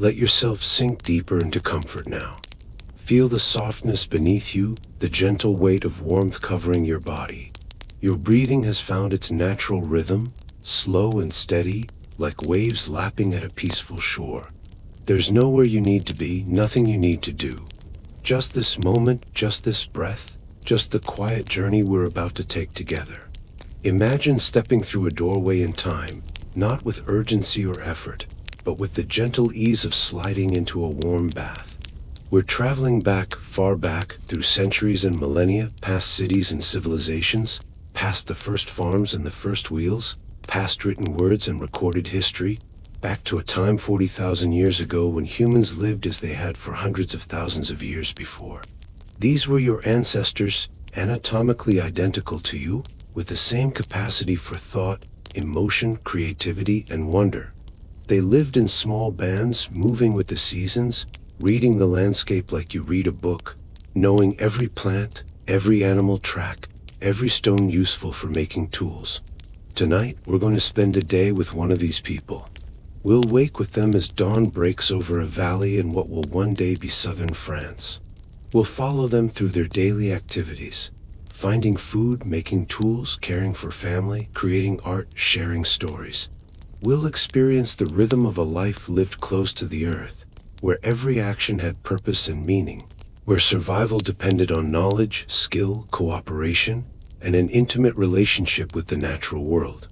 Let yourself sink deeper into comfort now. Feel the softness beneath you, the gentle weight of warmth covering your body. Your breathing has found its natural rhythm, slow and steady, like waves lapping at a peaceful shore. There's nowhere you need to be, nothing you need to do. Just this moment, just this breath, just the quiet journey we're about to take together. Imagine stepping through a doorway in time, not with urgency or effort, but with the gentle ease of sliding into a warm bath. We're traveling back, far back, through centuries and millennia, past cities and civilizations, past the first farms and the first wheels, past written words and recorded history, back to a time 40,000 years ago when humans lived as they had for hundreds of thousands of years before. These were your ancestors, anatomically identical to you, with the same capacity for thought, emotion, creativity, and wonder. They lived in small bands, moving with the seasons, reading the landscape like you read a book, knowing every plant, every animal track, every stone useful for making tools. Tonight, we're going to spend a day with one of these people. We'll wake with them as dawn breaks over a valley in what will one day be southern France. We'll follow them through their daily activities, finding food, making tools, caring for family, creating art, sharing stories. We'll experience the rhythm of a life lived close to the earth, where every action had purpose and meaning, where survival depended on knowledge, skill, cooperation, and an intimate relationship with the natural world.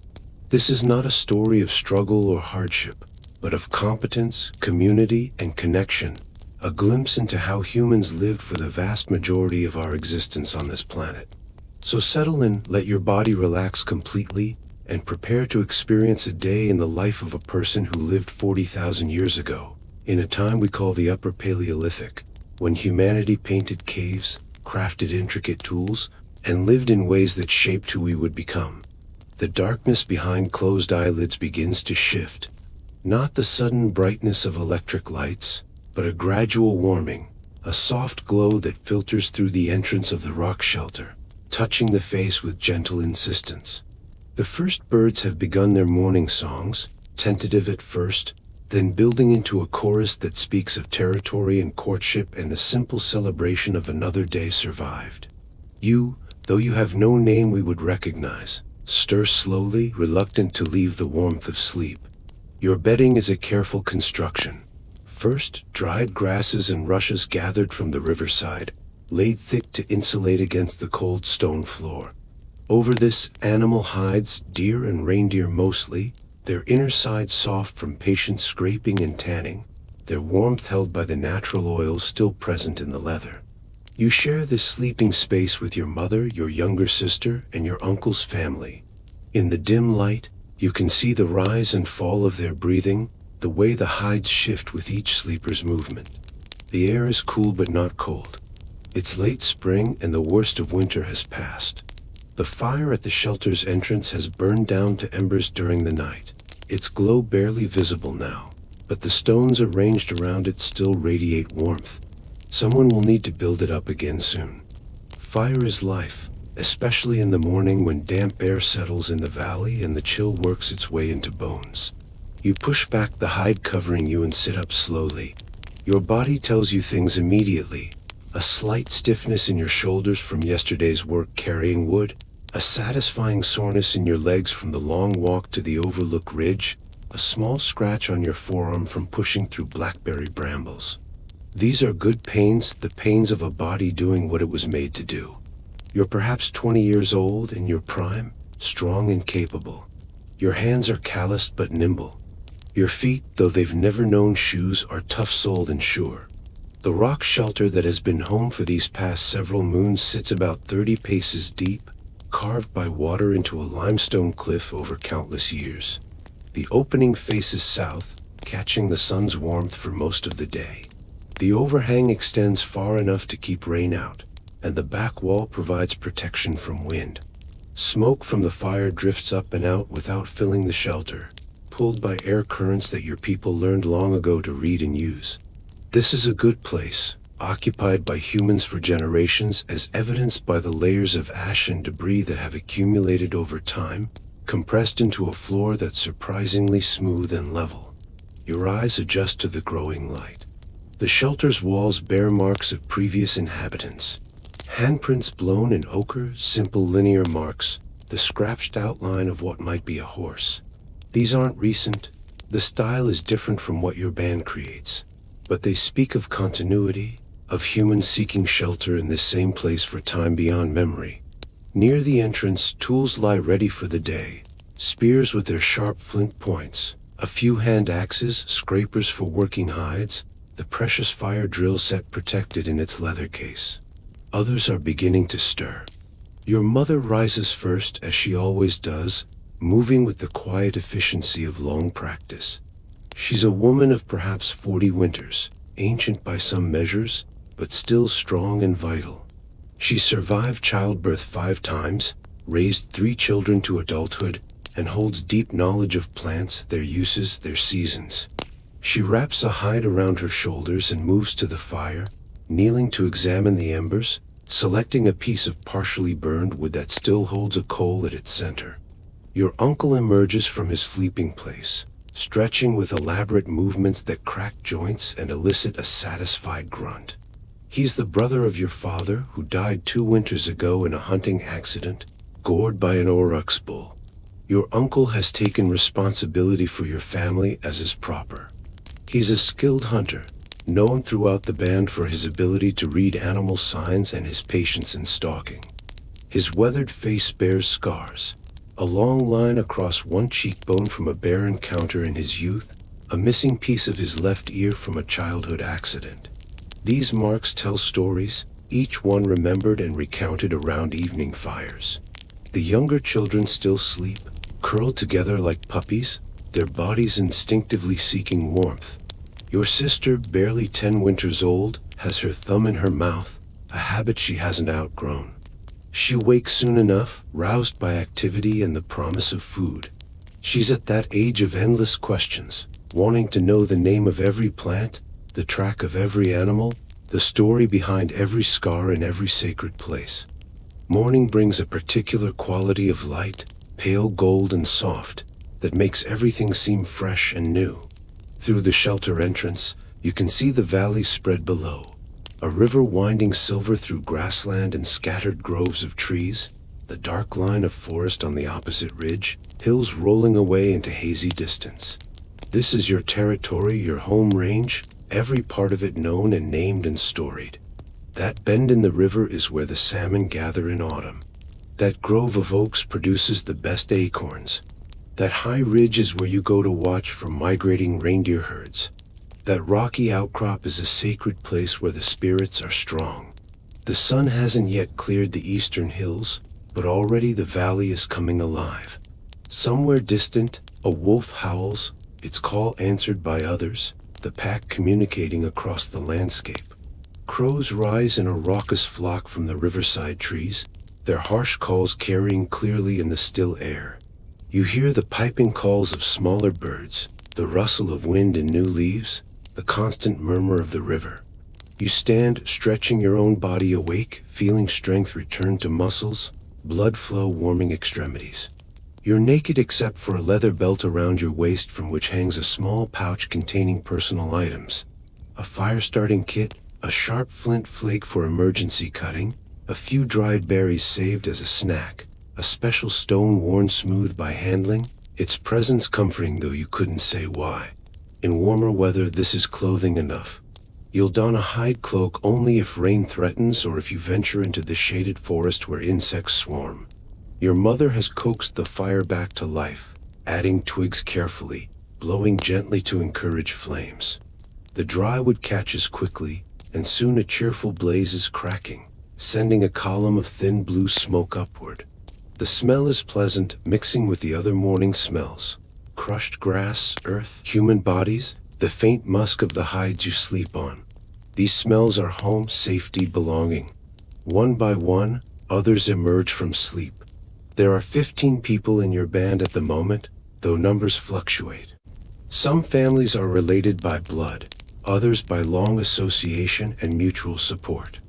This is not a story of struggle or hardship, but of competence, community, and connection, a glimpse into how humans lived for the vast majority of our existence on this planet. So settle in, let your body relax completely, and prepare to experience a day in the life of a person who lived 40,000 years ago, in a time we call the Upper Paleolithic, when humanity painted caves, crafted intricate tools, and lived in ways that shaped who we would become. The darkness behind closed eyelids begins to shift, not the sudden brightness of electric lights, but a gradual warming, a soft glow that filters through the entrance of the rock shelter, touching the face with gentle insistence. The first birds have begun their morning songs, tentative at first, then building into a chorus that speaks of territory and courtship and the simple celebration of another day survived. You, though you have no name we would recognize, stir slowly, reluctant to leave the warmth of sleep. Your bedding is a careful construction. First, dried grasses and rushes gathered from the riverside, laid thick to insulate against the cold stone floor. Over this, animal hides, deer and reindeer mostly, their inner side soft from patient scraping and tanning, their warmth held by the natural oils still present in the leather. You share this sleeping space with your mother, your younger sister, and your uncle's family. In the dim light, you can see the rise and fall of their breathing, the way the hides shift with each sleeper's movement. The air is cool but not cold. It's late spring and the worst of winter has passed. The fire at the shelter's entrance has burned down to embers during the night. Its glow barely visible now, but the stones arranged around it still radiate warmth. Someone will need to build it up again soon. Fire is life, especially in the morning when damp air settles in the valley and the chill works its way into bones. You push back the hide covering you and sit up slowly. Your body tells you things immediately. A slight stiffness in your shoulders from yesterday's work carrying wood, a satisfying soreness in your legs from the long walk to the overlook ridge, a small scratch on your forearm from pushing through blackberry brambles. These are good pains, the pains of a body doing what it was made to do. You're perhaps 20 years old, in your prime, strong and capable. Your hands are calloused but nimble. Your feet, though they've never known shoes, are tough-soled and sure. The rock shelter that has been home for these past several moons sits about 30 paces deep, carved by water into a limestone cliff over countless years. The opening faces south, catching the sun's warmth for most of the day. The overhang extends far enough to keep rain out, and the back wall provides protection from wind. Smoke from the fire drifts up and out without filling the shelter, pulled by air currents that your people learned long ago to read and use. This is a good place, occupied by humans for generations, as evidenced by the layers of ash and debris that have accumulated over time, compressed into a floor that's surprisingly smooth and level. Your eyes adjust to the growing light. The shelter's walls bear marks of previous inhabitants. Handprints blown in ochre, simple linear marks, the scratched outline of what might be a horse. These aren't recent. The style is different from what your band creates. But they speak of continuity, of humans seeking shelter in this same place for time beyond memory. Near the entrance, tools lie ready for the day. Spears with their sharp flint points, a few hand axes, scrapers for working hides, the precious fire drill set protected in its leather case. Others are beginning to stir. Your mother rises first, as she always does, moving with the quiet efficiency of long practice. She's a woman of perhaps 40 winters, ancient by some measures, but still strong and vital. She survived childbirth 5 times, raised 3 children to adulthood, and holds deep knowledge of plants, their uses, their seasons. She wraps a hide around her shoulders and moves to the fire, kneeling to examine the embers, selecting a piece of partially burned wood that still holds a coal at its center. Your uncle emerges from his sleeping place, stretching with elaborate movements that crack joints and elicit a satisfied grunt. He's the brother of your father, who died 2 winters ago in a hunting accident, gored by an aurochs bull. Your uncle has taken responsibility for your family as is proper. He's a skilled hunter, known throughout the band for his ability to read animal signs and his patience in stalking. His weathered face bears scars, a long line across one cheekbone from a bear encounter in his youth, a missing piece of his left ear from a childhood accident. These marks tell stories, each one remembered and recounted around evening fires. The younger children still sleep, curled together like puppies, their bodies instinctively seeking warmth. Your sister, barely 10 winters old, has her thumb in her mouth, a habit she hasn't outgrown. She wakes soon enough, roused by activity and the promise of food. She's at that age of endless questions, wanting to know the name of every plant, the track of every animal, the story behind every scar in every sacred place. Morning brings a particular quality of light, pale gold and soft, that makes everything seem fresh and new. Through the shelter entrance, you can see the valley spread below, a river winding silver through grassland and scattered groves of trees, the dark line of forest on the opposite ridge, hills rolling away into hazy distance. This is your territory, your home range, every part of it known and named and storied. That bend in the river is where the salmon gather in autumn. That grove of oaks produces the best acorns. That high ridge is where you go to watch for migrating reindeer herds. That rocky outcrop is a sacred place where the spirits are strong. The sun hasn't yet cleared the eastern hills, but already the valley is coming alive. Somewhere distant, a wolf howls, its call answered by others, the pack communicating across the landscape. Crows rise in a raucous flock from the riverside trees, their harsh calls carrying clearly in the still air. You hear the piping calls of smaller birds, the rustle of wind in new leaves, the constant murmur of the river. You stand, stretching your own body awake, feeling strength return to muscles, blood flow warming extremities. You're naked except for a leather belt around your waist from which hangs a small pouch containing personal items. A fire-starting kit, a sharp flint flake for emergency cutting, a few dried berries saved as a snack, a special stone worn smooth by handling, its presence comforting though you couldn't say why. In warmer weather, this is clothing enough. You'll don a hide cloak only if rain threatens or if you venture into the shaded forest where insects swarm. Your mother has coaxed the fire back to life, adding twigs carefully, blowing gently to encourage flames. The dry wood catches quickly, and soon a cheerful blaze is cracking, sending a column of thin blue smoke upward. The smell is pleasant, mixing with the other morning smells. Crushed grass, earth, human bodies, the faint musk of the hides you sleep on. These smells are home, safety, belonging. One by one, others emerge from sleep. There are 15 people in your band at the moment, though numbers fluctuate. Some families are related by blood, others by long association and mutual support.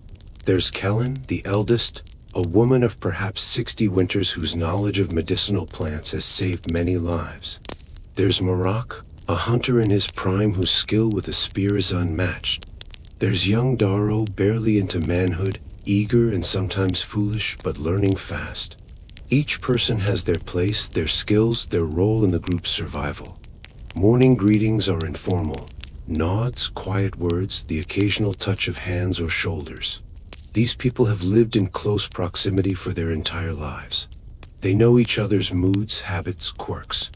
There's Kellen, the eldest, a woman of perhaps 60 winters whose knowledge of medicinal plants has saved many lives. There's Marak, a hunter in his prime whose skill with a spear is unmatched. There's young Darrow, barely into manhood, eager and sometimes foolish, but learning fast. Each person has their place, their skills, their role in the group's survival. Morning greetings are informal. Nods, quiet words, the occasional touch of hands or shoulders. These people have lived in close proximity for their entire lives. They know each other's moods, habits, quirks.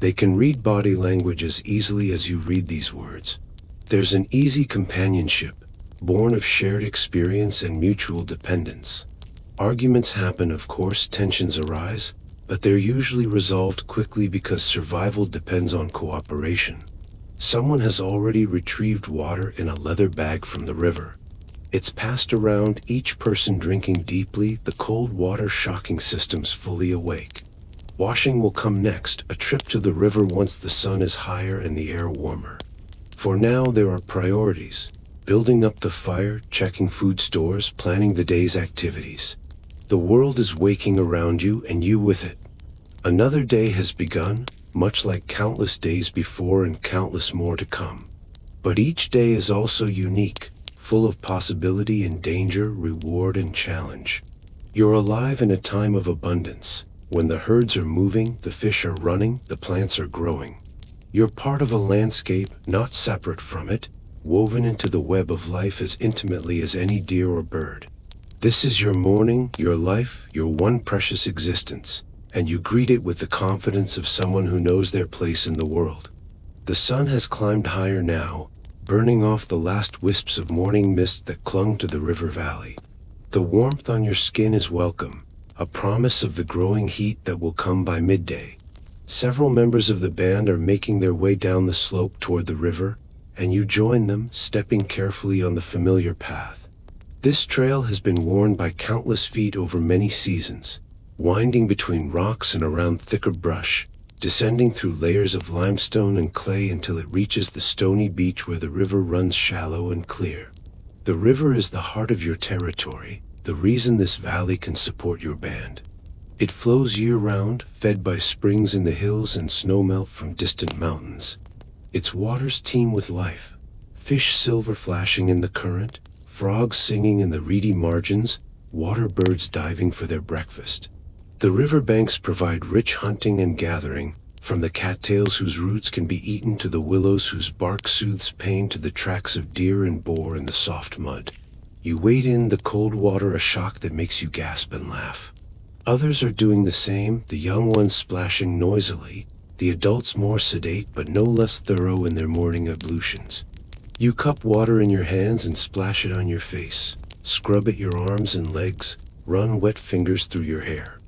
They can read body language as easily as you read these words. There's an easy companionship, born of shared experience and mutual dependence. Arguments happen, of course, tensions arise, but they're usually resolved quickly because survival depends on cooperation. Someone has already retrieved water in a leather bag from the river. It's passed around, each person drinking deeply, the cold water shocking systems fully awake. Washing will come next, a trip to the river once the sun is higher and the air warmer. For now, there are priorities. Building up the fire, checking food stores, planning the day's activities. The world is waking around you and you with it. Another day has begun, much like countless days before and countless more to come. But each day is also unique, full of possibility and danger, reward and challenge. You're alive in a time of abundance. When the herds are moving, the fish are running, the plants are growing. You're part of a landscape, not separate from it, woven into the web of life as intimately as any deer or bird. This is your morning, your life, your one precious existence, and you greet it with the confidence of someone who knows their place in the world. The sun has climbed higher now, burning off the last wisps of morning mist that clung to the river valley. The warmth on your skin is welcome, a promise of the growing heat that will come by midday. Several members of the band are making their way down the slope toward the river, and you join them, stepping carefully on the familiar path. This trail has been worn by countless feet over many seasons, winding between rocks and around thicker brush, descending through layers of limestone and clay until it reaches the stony beach where the river runs shallow and clear. The river is the heart of your territory, the reason this valley can support your band. It flows year-round, fed by springs in the hills and snowmelt from distant mountains. Its waters teem with life, fish silver flashing in the current, frogs singing in the reedy margins, water birds diving for their breakfast. The riverbanks provide rich hunting and gathering, from the cattails whose roots can be eaten to the willows whose bark soothes pain to the tracks of deer and boar in the soft mud. You wade in the cold water, a shock that makes you gasp and laugh. Others are doing the same, the young ones splashing noisily, the adults more sedate but no less thorough in their morning ablutions. You cup water in your hands and splash it on your face, scrub at your arms and legs, run wet fingers through your hair.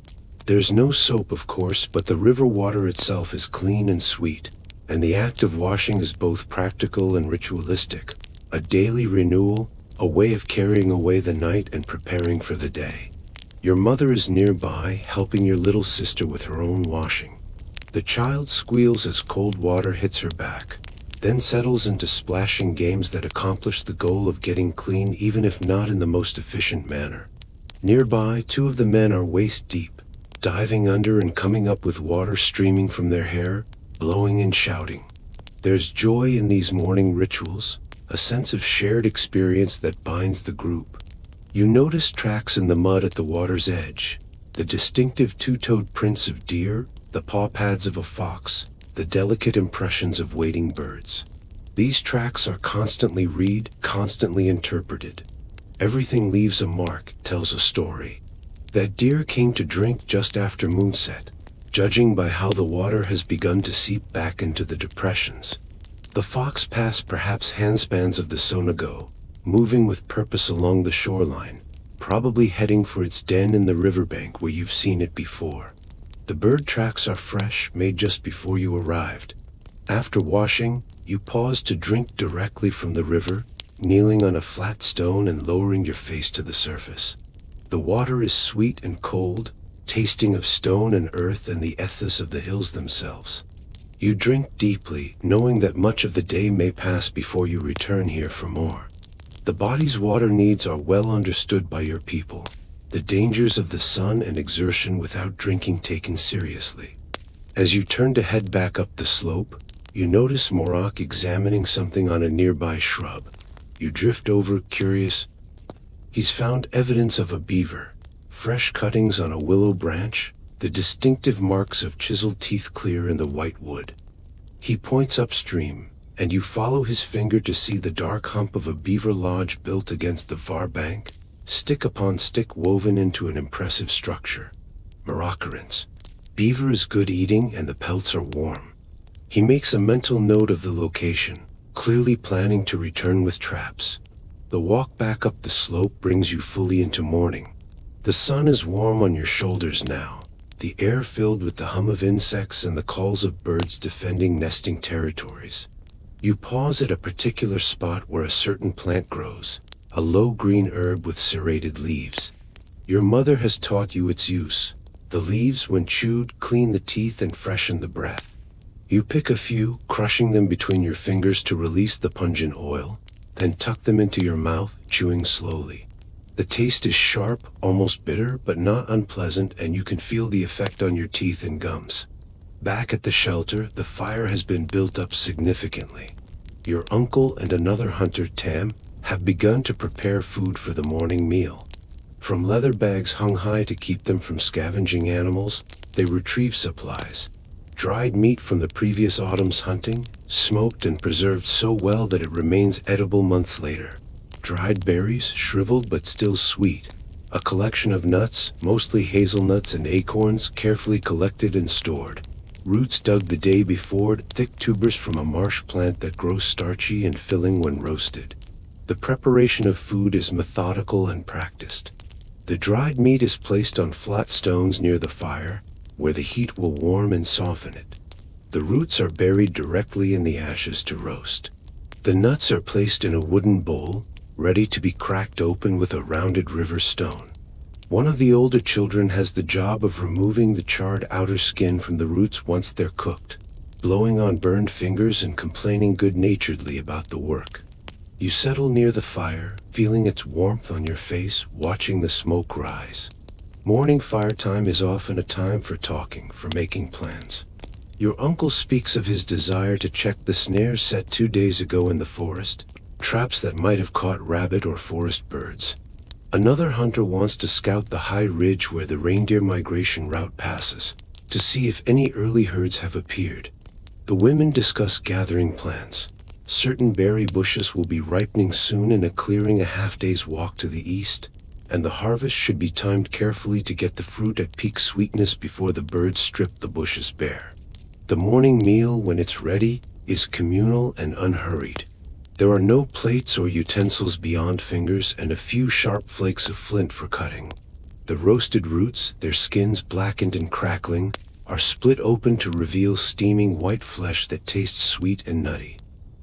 There's no soap, of course, but the river water itself is clean and sweet, and the act of washing is both practical and ritualistic, a daily renewal, a way of carrying away the night and preparing for the day. Your mother is nearby, helping your little sister with her own washing. The child squeals as cold water hits her back, then settles into splashing games that accomplish the goal of getting clean, even if not in the most efficient manner. Nearby, two of the men are waist deep, diving under and coming up with water streaming from their hair, blowing and shouting. There's joy in these morning rituals, a sense of shared experience that binds the group. You notice tracks in the mud at the water's edge, the distinctive two-toed prints of deer, the paw pads of a fox, the delicate impressions of wading birds. These tracks are constantly read, constantly interpreted. Everything leaves a mark, tells a story. That deer came to drink just after moonset, judging by how the water has begun to seep back into the depressions. The fox passed perhaps handspans of the Sonago, moving with purpose along the shoreline, probably heading for its den in the riverbank where you've seen it before. The bird tracks are fresh, made just before you arrived. After washing, you pause to drink directly from the river, kneeling on a flat stone and lowering your face to the surface. The water is sweet and cold, tasting of stone and earth and the ethos of the hills themselves. You drink deeply, knowing that much of the day may pass before you return here for more. The body's water needs are well understood by your people, the dangers of the sun and exertion without drinking taken seriously. As you turn to head back up the slope, You notice Morak examining something on a nearby shrub. You drift over, curious. He's found evidence of a beaver. Fresh cuttings on a willow branch, the distinctive marks of chiseled teeth clear in the white wood. He points upstream, and you follow his finger to see the dark hump of a beaver lodge built against the far bank, stick upon stick woven into an impressive structure. Marakarans. Beaver is good eating and the pelts are warm. He makes a mental note of the location, clearly planning to return with traps. The walk back up the slope brings you fully into morning. The sun is warm on your shoulders now, the air filled with the hum of insects and the calls of birds defending nesting territories. You pause at a particular spot where a certain plant grows, a low green herb with serrated leaves. Your mother has taught you its use. The leaves, when chewed, clean the teeth and freshen the breath. You pick a few, crushing them between your fingers to release the pungent oil, then tuck them into your mouth, chewing slowly. The taste is sharp, almost bitter, but not unpleasant, and you can feel the effect on your teeth and gums. Back at the shelter, the fire has been built up significantly. Your uncle and another hunter, Tam, have begun to prepare food for the morning meal. From leather bags hung high to keep them from scavenging animals, they retrieve supplies. Dried meat from the previous autumn's hunting, smoked and preserved so well that it remains edible months later. Dried berries, shriveled but still sweet. A collection of nuts, mostly hazelnuts and acorns, carefully collected and stored. Roots dug the day before, thick tubers from a marsh plant that grows starchy and filling when roasted. The preparation of food is methodical and practiced. The dried meat is placed on flat stones near the fire, where the heat will warm and soften it. The roots are buried directly in the ashes to roast. The nuts are placed in a wooden bowl, ready to be cracked open with a rounded river stone. One of the older children has the job of removing the charred outer skin from the roots once they're cooked, blowing on burned fingers and complaining good-naturedly about the work. You settle near the fire, feeling its warmth on your face, watching the smoke rise. Morning fire time is often a time for talking, for making plans. Your uncle speaks of his desire to check the snares set 2 days ago in the forest, traps that might have caught rabbit or forest birds. Another hunter wants to scout the high ridge where the reindeer migration route passes, to see if any early herds have appeared. The women discuss gathering plans. Certain berry bushes will be ripening soon in a clearing a half-day's walk to the east, and the harvest should be timed carefully to get the fruit at peak sweetness before the birds strip the bushes bare. The morning meal, when it's ready, is communal and unhurried. There are no plates or utensils beyond fingers and a few sharp flakes of flint for cutting. The roasted roots, their skins blackened and crackling, are split open to reveal steaming white flesh that tastes sweet and nutty.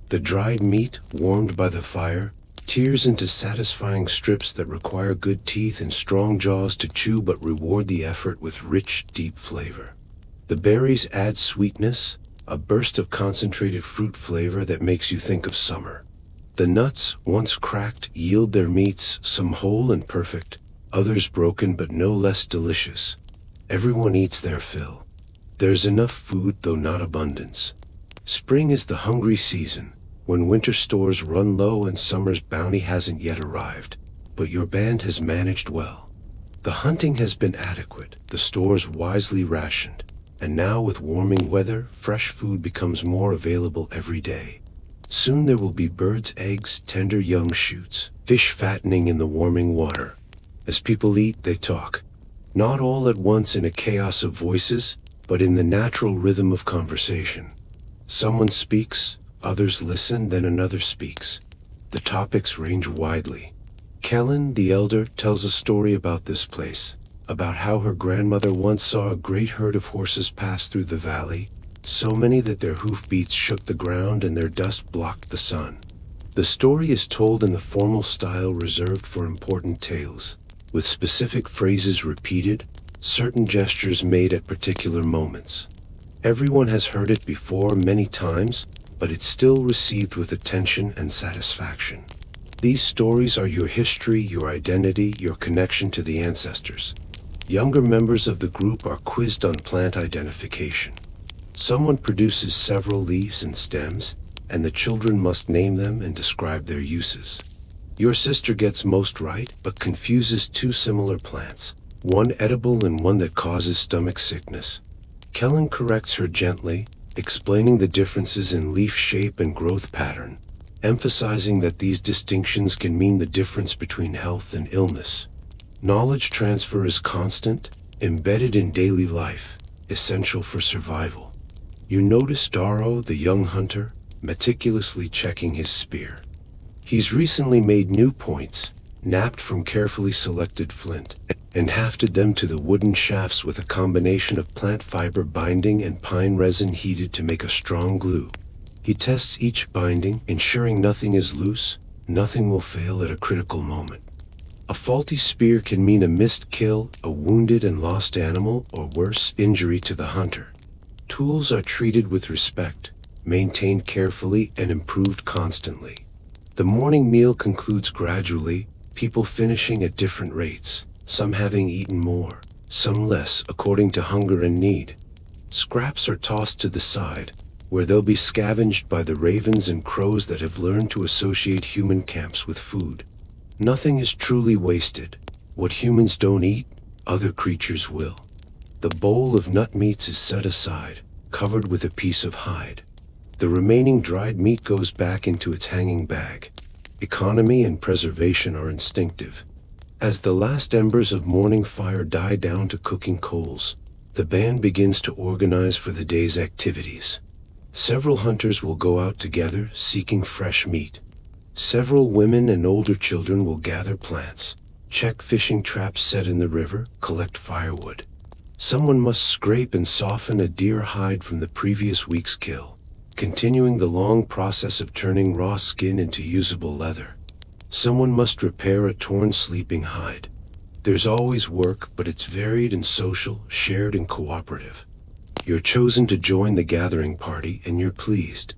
The dried meat, warmed by the fire, tears into satisfying strips that require good teeth and strong jaws to chew but reward the effort with rich, deep flavor. The berries add sweetness, a burst of concentrated fruit flavor that makes you think of summer. The nuts, once cracked, yield their meats, some whole and perfect, others broken but no less delicious. Everyone eats their fill. There's enough food, though not abundance. Spring is the hungry season, when winter stores run low and summer's bounty hasn't yet arrived, but your band has managed well. The hunting has been adequate, the stores wisely rationed, and now with warming weather, fresh food becomes more available every day. Soon there will be birds' eggs, tender young shoots, fish fattening in the warming water. As people eat, they talk. Not all at once in a chaos of voices, but in the natural rhythm of conversation. Someone speaks, others listen, then another speaks. The topics range widely. Kellen, the elder, tells a story about this place, about how her grandmother once saw a great herd of horses pass through the valley, so many that their hoofbeats shook the ground and their dust blocked the sun. The story is told in the formal style reserved for important tales, with specific phrases repeated, certain gestures made at particular moments. Everyone has heard it before many times, but it's still received with attention and satisfaction. These stories are your history, your identity, your connection to the ancestors. Younger members of the group are quizzed on plant identification. Someone produces several leaves and stems, and the children must name them and describe their uses. Your sister gets most right, but confuses two similar plants, one edible and one that causes stomach sickness. Kellen corrects her gently, explaining the differences in leaf shape and growth pattern, emphasizing that these distinctions can mean the difference between health and illness. Knowledge transfer is constant, embedded in daily life, essential for survival. You notice Darrow, the young hunter, meticulously checking his spear. He's recently made new points, napped from carefully selected flint, and hafted them to the wooden shafts with a combination of plant fiber binding and pine resin heated to make a strong glue. He tests each binding, ensuring nothing is loose, nothing will fail at a critical moment. A faulty spear can mean a missed kill, a wounded and lost animal, or worse, injury to the hunter. Tools are treated with respect, maintained carefully, and improved constantly. The morning meal concludes gradually, people finishing at different rates, some having eaten more, some less according to hunger and need. Scraps are tossed to the side, where they'll be scavenged by the ravens and crows that have learned to associate human camps with food. Nothing is truly wasted. What humans don't eat, other creatures will. The bowl of nut meats is set aside, covered with a piece of hide. The remaining dried meat goes back into its hanging bag. Economy and preservation are instinctive. As the last embers of morning fire die down to cooking coals, the band begins to organize for the day's activities. Several hunters will go out together, seeking fresh meat. Several women and older children will gather plants, check fishing traps set in the river, collect firewood. Someone must scrape and soften a deer hide from the previous week's kill, continuing the long process of turning raw skin into usable leather. Someone must repair a torn sleeping hide. There's always work, but it's varied and social, shared and cooperative. You're chosen to join the gathering party, and you're pleased.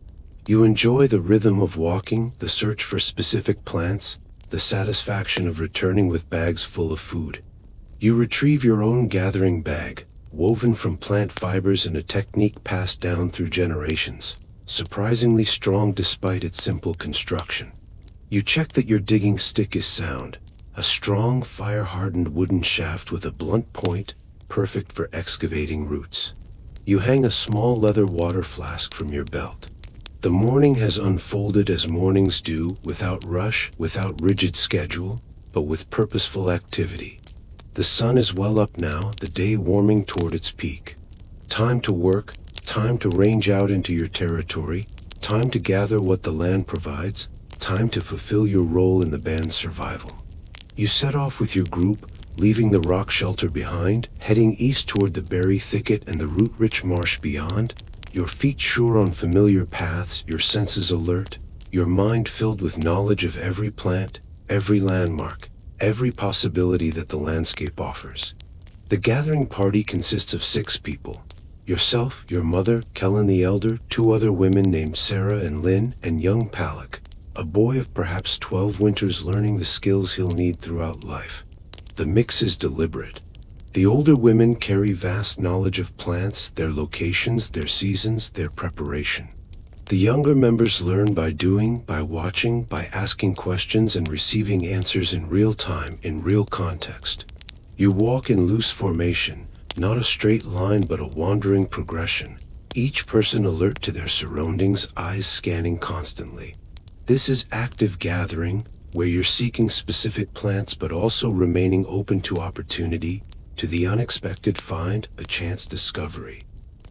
You enjoy the rhythm of walking, the search for specific plants, the satisfaction of returning with bags full of food. You retrieve your own gathering bag, woven from plant fibers and a technique passed down through generations, surprisingly strong despite its simple construction. You check that your digging stick is sound, a strong, fire-hardened wooden shaft with a blunt point, perfect for excavating roots. You hang a small leather water flask from your belt. The morning has unfolded as mornings do, without rush, without rigid schedule, but with purposeful activity. The sun is well up now, the day warming toward its peak. Time to work, time to range out into your territory, time to gather what the land provides, time to fulfill your role in the band's survival. You set off with your group, leaving the rock shelter behind, heading east toward the berry thicket and the root-rich marsh beyond, your feet sure on familiar paths, your senses alert, your mind filled with knowledge of every plant, every landmark, every possibility that the landscape offers. The gathering party consists of 6 people. Yourself, your mother, Kellen the elder, 2 other women named Sarah and Lynn, and young Palak, a boy of perhaps 12 winters learning the skills he'll need throughout life. The mix is deliberate. The older women carry vast knowledge of plants, their locations, their seasons, their preparation. The younger members learn by doing, by watching, by asking questions and receiving answers in real time, in real context. You walk in loose formation, not a straight line but a wandering progression, each person alert to their surroundings, eyes scanning constantly. This is active gathering, where you're seeking specific plants but also remaining open to opportunity, to the unexpected find, a chance discovery.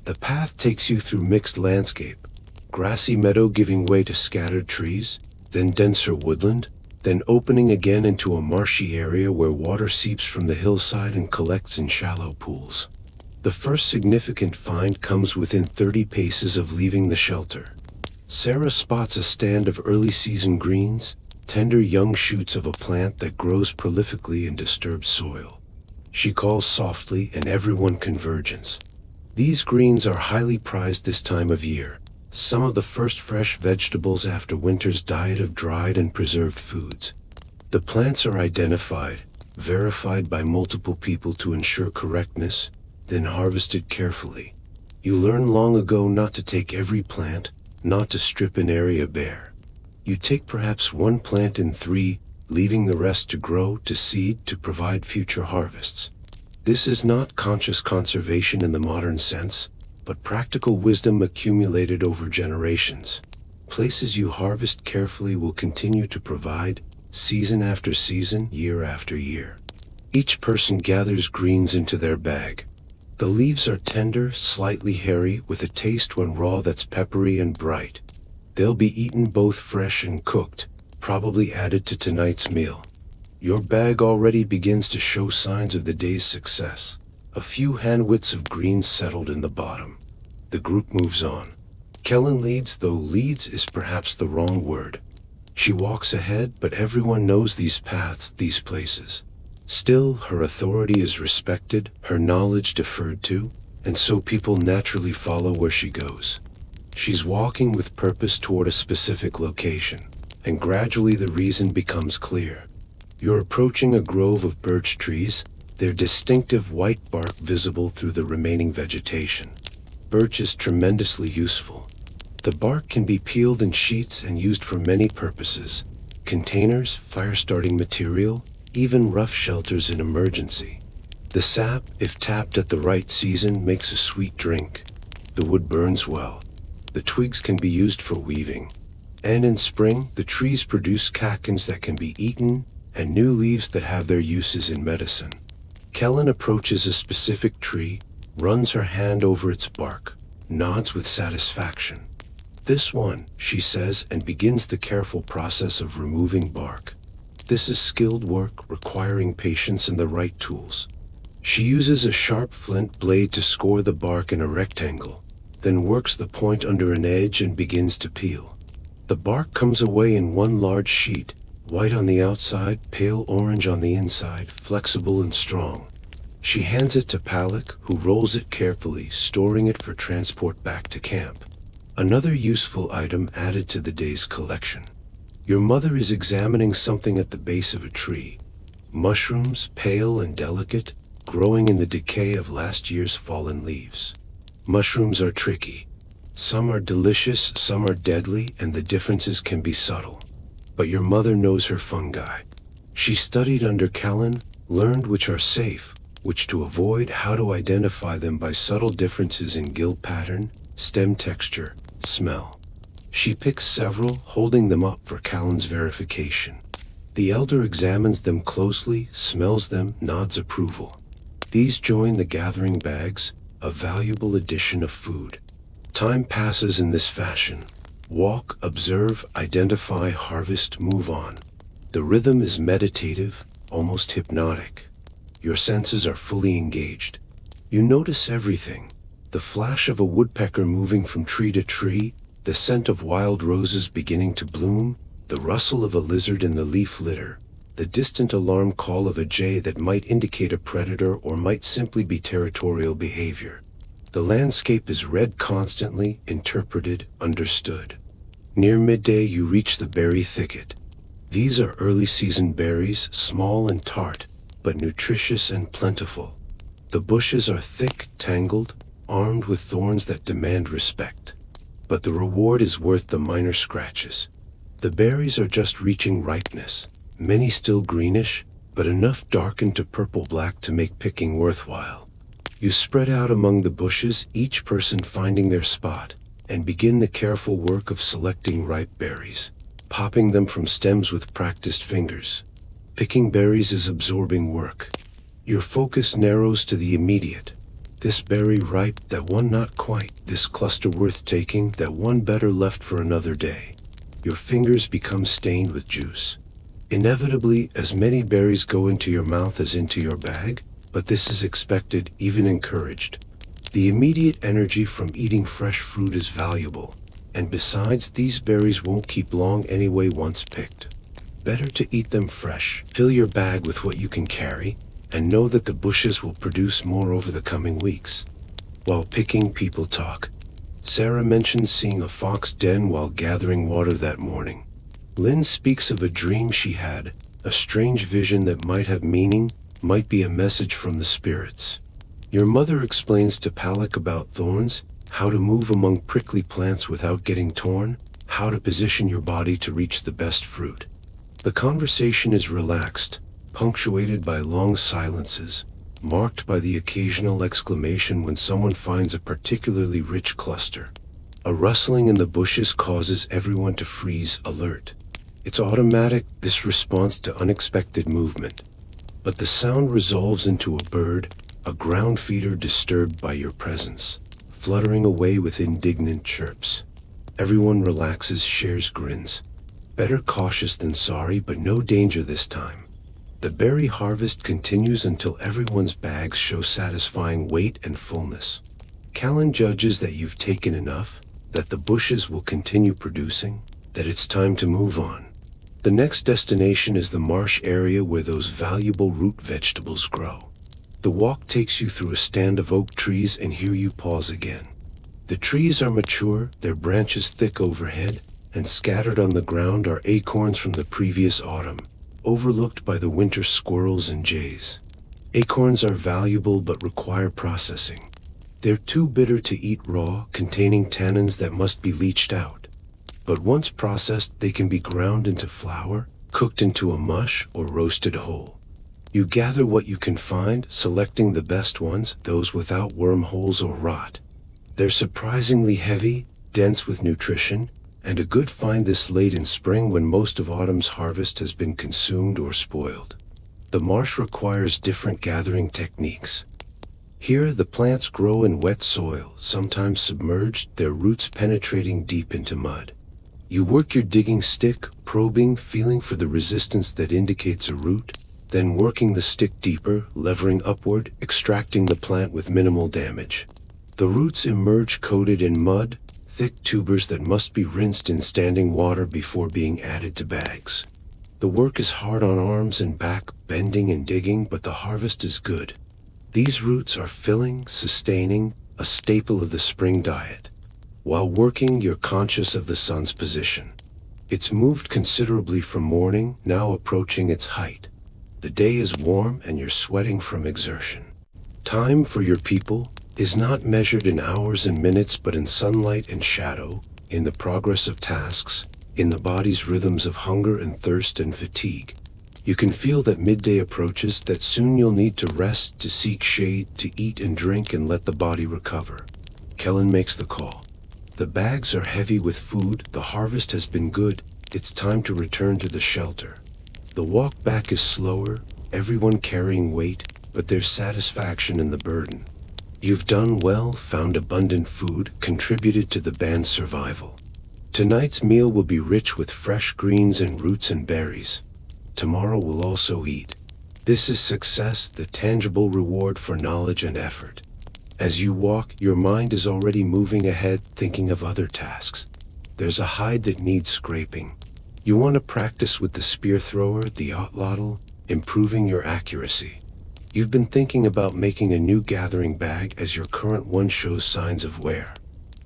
The path takes you through mixed landscape, grassy meadow giving way to scattered trees, then denser woodland, then opening again into a marshy area where water seeps from the hillside and collects in shallow pools. The first significant find comes within 30 paces of leaving the shelter. Sarah spots a stand of early season greens, tender young shoots of a plant that grows prolifically in disturbed soil. She calls softly and everyone converges. These greens are highly prized this time of year, some of the first fresh vegetables after winter's diet of dried and preserved foods. The plants are identified, verified by multiple people to ensure correctness, then harvested carefully. You learned long ago not to take every plant, not to strip an area bare. You take perhaps one plant in three, leaving the rest to grow, to seed, to provide future harvests. This is not conscious conservation in the modern sense, but practical wisdom accumulated over generations. Places you harvest carefully will continue to provide, season after season, year after year. Each person gathers greens into their bag. The leaves are tender, slightly hairy, with a taste when raw that's peppery and bright. They'll be eaten both fresh and cooked, probably added to tonight's meal. Your bag already begins to show signs of the day's success. A few handwits of greens settled in the bottom. The group moves on. Kellen leads, though leads is perhaps the wrong word. She walks ahead, but everyone knows these paths, these places. Still, her authority is respected, her knowledge deferred to, and so people naturally follow where she goes. She's walking with purpose toward a specific location, and gradually the reason becomes clear. You're approaching a grove of birch trees, their distinctive white bark visible through the remaining vegetation. Birch is tremendously useful. The bark can be peeled in sheets and used for many purposes: containers, fire-starting material, even rough shelters in emergency. The sap, if tapped at the right season, makes a sweet drink. The wood burns well. The twigs can be used for weaving. And in spring, the trees produce catkins that can be eaten, and new leaves that have their uses in medicine. Kellen approaches a specific tree, runs her hand over its bark, nods with satisfaction. "This one," she says, and begins the careful process of removing bark. This is skilled work, requiring patience and the right tools. She uses a sharp flint blade to score the bark in a rectangle, then works the point under an edge and begins to peel. The bark comes away in one large sheet, white on the outside, pale orange on the inside, flexible and strong. She hands it to Palak, who rolls it carefully, storing it for transport back to camp. Another useful item added to the day's collection. Your mother is examining something at the base of a tree. Mushrooms, pale and delicate, growing in the decay of last year's fallen leaves. Mushrooms are tricky. Some are delicious, some are deadly, and the differences can be subtle. But your mother knows her fungi. She studied under Kellen, learned which are safe, which to avoid, how to identify them by subtle differences in gill pattern, stem texture, smell. She picks several, holding them up for Callan's verification. The elder examines them closely, smells them, nods approval. These join the gathering bags, a valuable addition of food. Time passes in this fashion. Walk, observe, identify, harvest, move on. The rhythm is meditative, almost hypnotic. Your senses are fully engaged. You notice everything: the flash of a woodpecker moving from tree to tree, the scent of wild roses beginning to bloom, the rustle of a lizard in the leaf litter, the distant alarm call of a jay that might indicate a predator or might simply be territorial behavior. The landscape is read constantly, interpreted, understood. Near midday you reach the berry thicket. These are early season berries, small and tart, but nutritious and plentiful. The bushes are thick, tangled, armed with thorns that demand respect. But the reward is worth the minor scratches. The berries are just reaching ripeness, many still greenish, but enough darkened to purple-black to make picking worthwhile. You spread out among the bushes, each person finding their spot, and begin the careful work of selecting ripe berries, popping them from stems with practiced fingers. Picking berries is absorbing work. Your focus narrows to the immediate. This berry ripe, that one not quite, this cluster worth taking, that one better left for another day. Your fingers become stained with juice. Inevitably, as many berries go into your mouth as into your bag, but this is expected, even encouraged. The immediate energy from eating fresh fruit is valuable, and besides, these berries won't keep long anyway once picked. Better to eat them fresh. Fill your bag with what you can carry, and know that the bushes will produce more over the coming weeks. While picking, people talk. Sarah mentions seeing a fox den while gathering water that morning. Lynn speaks of a dream she had, a strange vision that might have meaning, might be a message from the spirits. Your mother explains to Palak about thorns, how to move among prickly plants without getting torn, how to position your body to reach the best fruit. The conversation is relaxed, punctuated by long silences, marked by the occasional exclamation when someone finds a particularly rich cluster. A rustling in the bushes causes everyone to freeze, alert. It's automatic, this response to unexpected movement. But the sound resolves into a bird, a ground feeder disturbed by your presence, fluttering away with indignant chirps. Everyone relaxes, shares grins. Better cautious than sorry, but no danger this time. The berry harvest continues until everyone's bags show satisfying weight and fullness. Callan judges that you've taken enough, that the bushes will continue producing, that it's time to move on. The next destination is the marsh area where those valuable root vegetables grow. The walk takes you through a stand of oak trees, and here you pause again. The trees are mature, their branches thick overhead, and scattered on the ground are acorns from the previous autumn, overlooked by the winter squirrels and jays. Acorns are valuable but require processing. They're too bitter to eat raw, containing tannins that must be leached out. But once processed, they can be ground into flour, cooked into a mush, or roasted whole. You gather what you can find, selecting the best ones, those without wormholes or rot. They're surprisingly heavy, dense with nutrition, and a good find this late in spring when most of autumn's harvest has been consumed or spoiled. The marsh requires different gathering techniques. Here, the plants grow in wet soil, sometimes submerged, their roots penetrating deep into mud. You work your digging stick, probing, feeling for the resistance that indicates a root, then working the stick deeper, levering upward, extracting the plant with minimal damage. The roots emerge coated in mud, thick tubers that must be rinsed in standing water before being added to bags. The work is hard on arms and back, bending and digging, but the harvest is good. These roots are filling, sustaining, a staple of the spring diet. While working, you're conscious of the sun's position. It's moved considerably from morning, now approaching its height. The day is warm and you're sweating from exertion. Time for your people is not measured in hours and minutes, but in sunlight and shadow, in the progress of tasks, in the body's rhythms of hunger and thirst and fatigue. You can feel that midday approaches, that soon you'll need to rest, to seek shade, to eat and drink and let the body recover. Kellen makes the call. The bags are heavy with food, the harvest has been good, it's time to return to the shelter. The walk back is slower, everyone carrying weight, but there's satisfaction in the burden. You've done well, found abundant food, contributed to the band's survival. Tonight's meal will be rich with fresh greens and roots and berries. Tomorrow we'll also eat. This is success, the tangible reward for knowledge and effort. As you walk, your mind is already moving ahead, thinking of other tasks. There's a hide that needs scraping. You want to practice with the spear thrower, the otlotl, improving your accuracy. You've been thinking about making a new gathering bag as your current one shows signs of wear.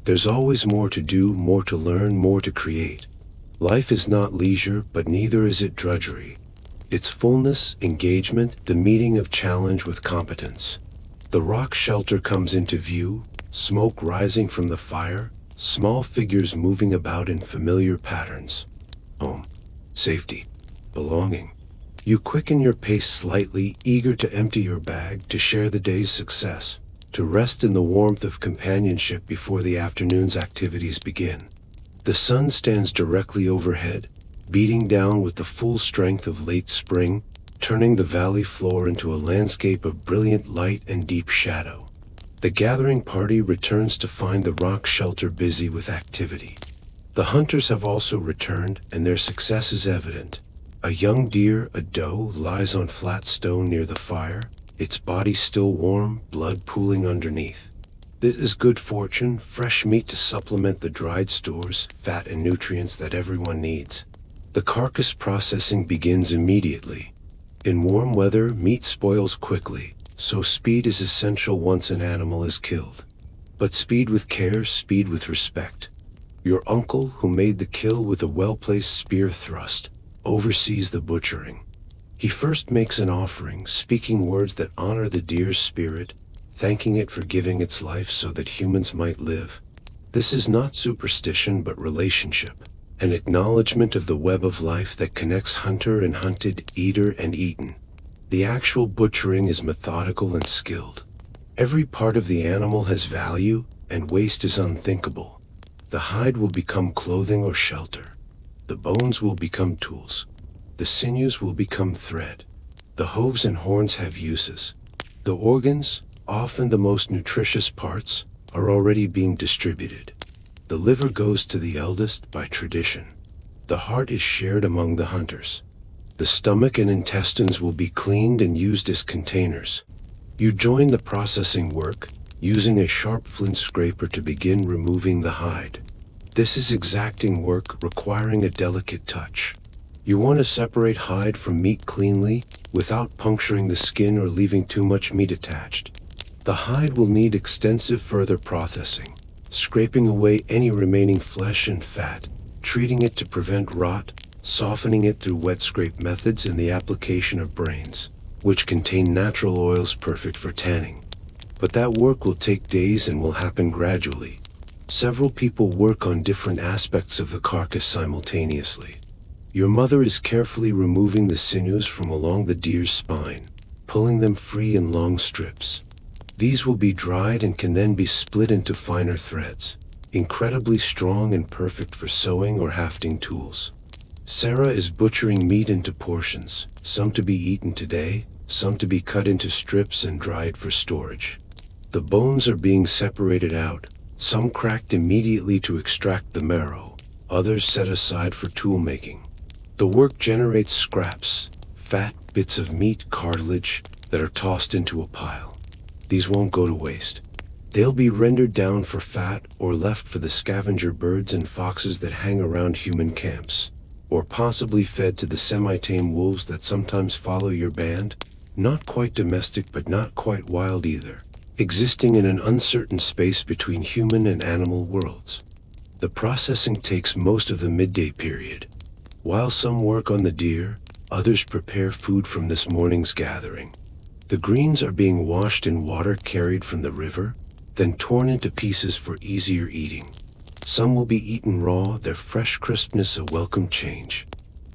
There's always more to do, more to learn, more to create. Life is not leisure, but neither is it drudgery. It's fullness, engagement, the meeting of challenge with competence. The rock shelter comes into view, smoke rising from the fire, small figures moving about in familiar patterns. Home, safety, belonging. You quicken your pace slightly, eager to empty your bag, to share the day's success, to rest in the warmth of companionship before the afternoon's activities begin. The sun stands directly overhead, beating down with the full strength of late spring, turning the valley floor into a landscape of brilliant light and deep shadow. The gathering party returns to find the rock shelter busy with activity. The hunters have also returned, and their success is evident. A young deer, a doe, lies on flat stone near the fire, its body still warm, blood pooling underneath. This is good fortune, fresh meat to supplement the dried stores, fat and nutrients that everyone needs. The carcass processing begins immediately. In warm weather, meat spoils quickly, so speed is essential once an animal is killed. But speed with care, speed with respect. Your uncle, who made the kill with a well-placed spear thrust, oversees the butchering. He first makes an offering, speaking words that honor the deer's spirit, thanking it for giving its life so that humans might live. This is not superstition but relationship, an acknowledgement of the web of life that connects hunter and hunted, eater and eaten. The actual butchering is methodical and skilled. Every part of the animal has value, and waste is unthinkable. The hide will become clothing or shelter. The bones will become tools. The sinews will become thread. The hooves and horns have uses. The organs, often the most nutritious parts, are already being distributed. The liver goes to the eldest by tradition. The heart is shared among the hunters. The stomach and intestines will be cleaned and used as containers. You join the processing work, using a sharp flint scraper to begin removing the hide. This is exacting work requiring a delicate touch. You want to separate hide from meat cleanly, without puncturing the skin or leaving too much meat attached. The hide will need extensive further processing, scraping away any remaining flesh and fat, treating it to prevent rot, softening it through wet scrape methods and the application of brains, which contain natural oils perfect for tanning. But that work will take days and will happen gradually. Several people work on different aspects of the carcass simultaneously. Your mother is carefully removing the sinews from along the deer's spine, pulling them free in long strips. These will be dried and can then be split into finer threads, incredibly strong and perfect for sewing or hafting tools. Sarah is butchering meat into portions, some to be eaten today, some to be cut into strips and dried for storage. The bones are being separated out, some cracked immediately to extract the marrow, others set aside for tool making. The work generates scraps, fat bits of meat, cartilage, that are tossed into a pile. These won't go to waste. They'll be rendered down for fat or left for the scavenger birds and foxes that hang around human camps, or possibly fed to the semi-tame wolves that sometimes follow your band, not quite domestic but not quite wild either, existing in an uncertain space between human and animal worlds. The processing takes most of the midday period. While some work on the deer, others prepare food from this morning's gathering. The greens are being washed in water carried from the river, then torn into pieces for easier eating. Some will be eaten raw, their fresh crispness a welcome change.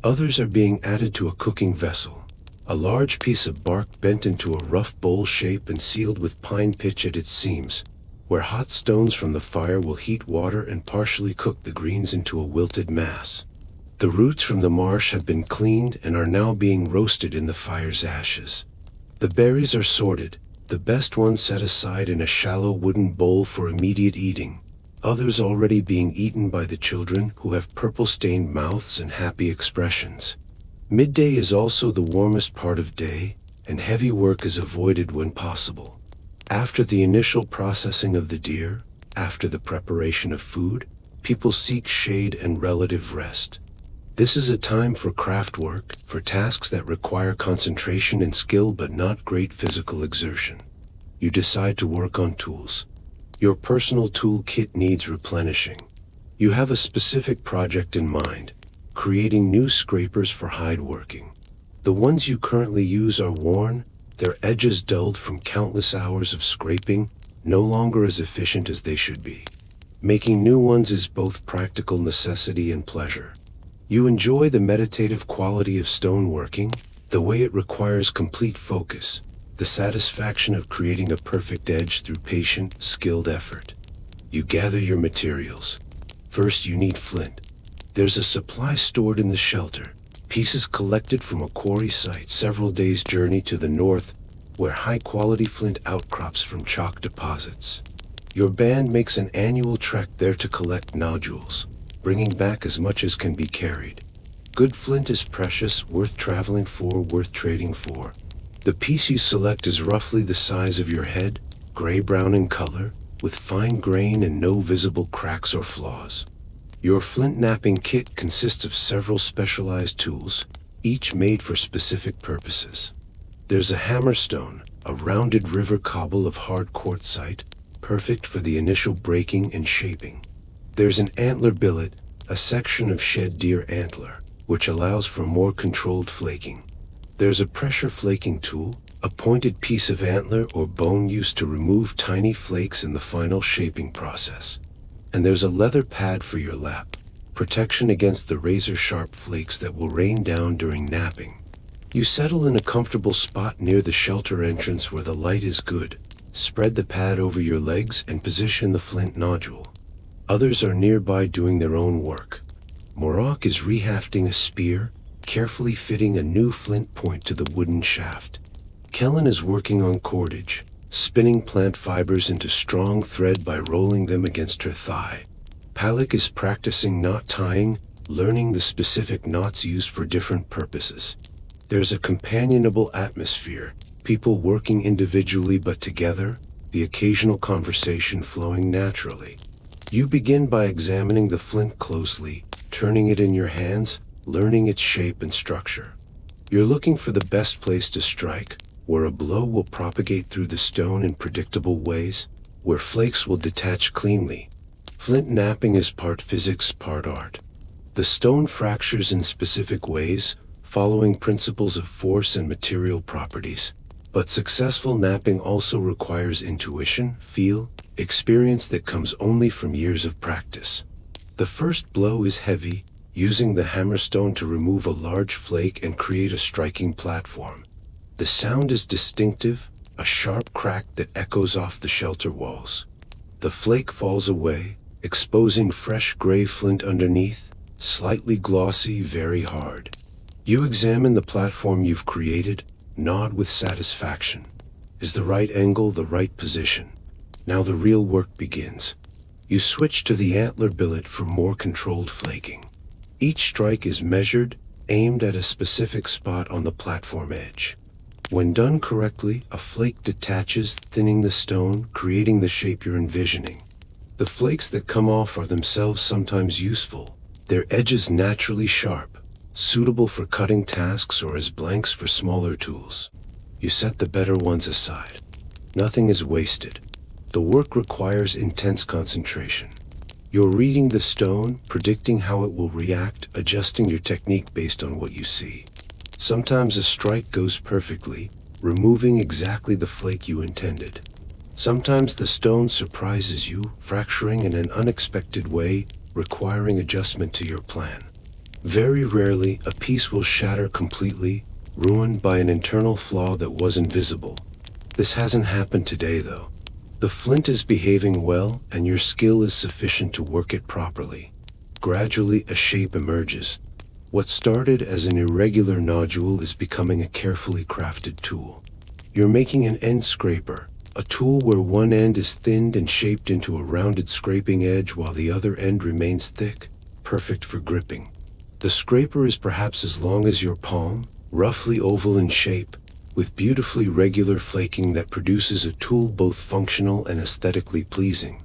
Others are being added to a cooking vessel, a large piece of bark bent into a rough bowl shape and sealed with pine pitch at its seams, where hot stones from the fire will heat water and partially cook the greens into a wilted mass. The roots from the marsh have been cleaned and are now being roasted in the fire's ashes. The berries are sorted, the best ones set aside in a shallow wooden bowl for immediate eating, others already being eaten by the children who have purple-stained mouths and happy expressions. Midday is also the warmest part of day, and heavy work is avoided when possible. After the initial processing of the deer, after the preparation of food, people seek shade and relative rest. This is a time for craft work, for tasks that require concentration and skill but not great physical exertion. You decide to work on tools. Your personal tool kit needs replenishing. You have a specific project in mind, creating new scrapers for hide working. The ones you currently use are worn, their edges dulled from countless hours of scraping, no longer as efficient as they should be. Making new ones is both practical necessity and pleasure. You enjoy the meditative quality of stone working, the way it requires complete focus, the satisfaction of creating a perfect edge through patient, skilled effort. You gather your materials. First, you need flint. There's a supply stored in the shelter, pieces collected from a quarry site several days' journey to the north, where high-quality flint outcrops from chalk deposits. Your band makes an annual trek there to collect nodules, bringing back as much as can be carried. Good flint is precious, worth traveling for, worth trading for. The piece you select is roughly the size of your head, gray-brown in color, with fine grain and no visible cracks or flaws. Your flint knapping kit consists of several specialized tools, each made for specific purposes. There's a hammerstone, a rounded river cobble of hard quartzite, perfect for the initial breaking and shaping. There's an antler billet, a section of shed deer antler, which allows for more controlled flaking. There's a pressure flaking tool, a pointed piece of antler or bone used to remove tiny flakes in the final shaping process. And there's a leather pad for your lap, protection against the razor-sharp flakes that will rain down during napping. You settle in a comfortable spot near the shelter entrance where the light is good. Spread the pad over your legs and position the flint nodule. Others are nearby doing their own work. Morak is rehafting a spear, carefully fitting a new flint point to the wooden shaft. Kellen is working on cordage, spinning plant fibers into strong thread by rolling them against her thigh. Palak is practicing knot tying, learning the specific knots used for different purposes. There's a companionable atmosphere, people working individually but together, the occasional conversation flowing naturally. You begin by examining the flint closely, turning it in your hands, learning its shape and structure. You're looking for the best place to strike, where a blow will propagate through the stone in predictable ways, where flakes will detach cleanly. Flint napping is part physics, part art. The stone fractures in specific ways, following principles of force and material properties. But successful napping also requires intuition, feel, experience that comes only from years of practice. The first blow is heavy, using the hammerstone to remove a large flake and create a striking platform. The sound is distinctive, a sharp crack that echoes off the shelter walls. The flake falls away, exposing fresh gray flint underneath, slightly glossy, very hard. You examine the platform you've created, nod with satisfaction. Is the right angle the right position? Now the real work begins. You switch to the antler billet for more controlled flaking. Each strike is measured, aimed at a specific spot on the platform edge. When done correctly, a flake detaches, thinning the stone, creating the shape you're envisioning. The flakes that come off are themselves sometimes useful, their edges naturally sharp, suitable for cutting tasks or as blanks for smaller tools. You set the better ones aside. Nothing is wasted. The work requires intense concentration. You're reading the stone, predicting how it will react, adjusting your technique based on what you see. Sometimes a strike goes perfectly, removing exactly the flake you intended. Sometimes the stone surprises you, fracturing in an unexpected way, requiring adjustment to your plan. Very rarely, a piece will shatter completely, ruined by an internal flaw that wasn't visible. This hasn't happened today, though. The flint is behaving well, and your skill is sufficient to work it properly. Gradually, a shape emerges. What started as an irregular nodule is becoming a carefully crafted tool. You're making an end scraper, a tool where one end is thinned and shaped into a rounded scraping edge while the other end remains thick, perfect for gripping. The scraper is perhaps as long as your palm, roughly oval in shape, with beautifully regular flaking that produces a tool both functional and aesthetically pleasing.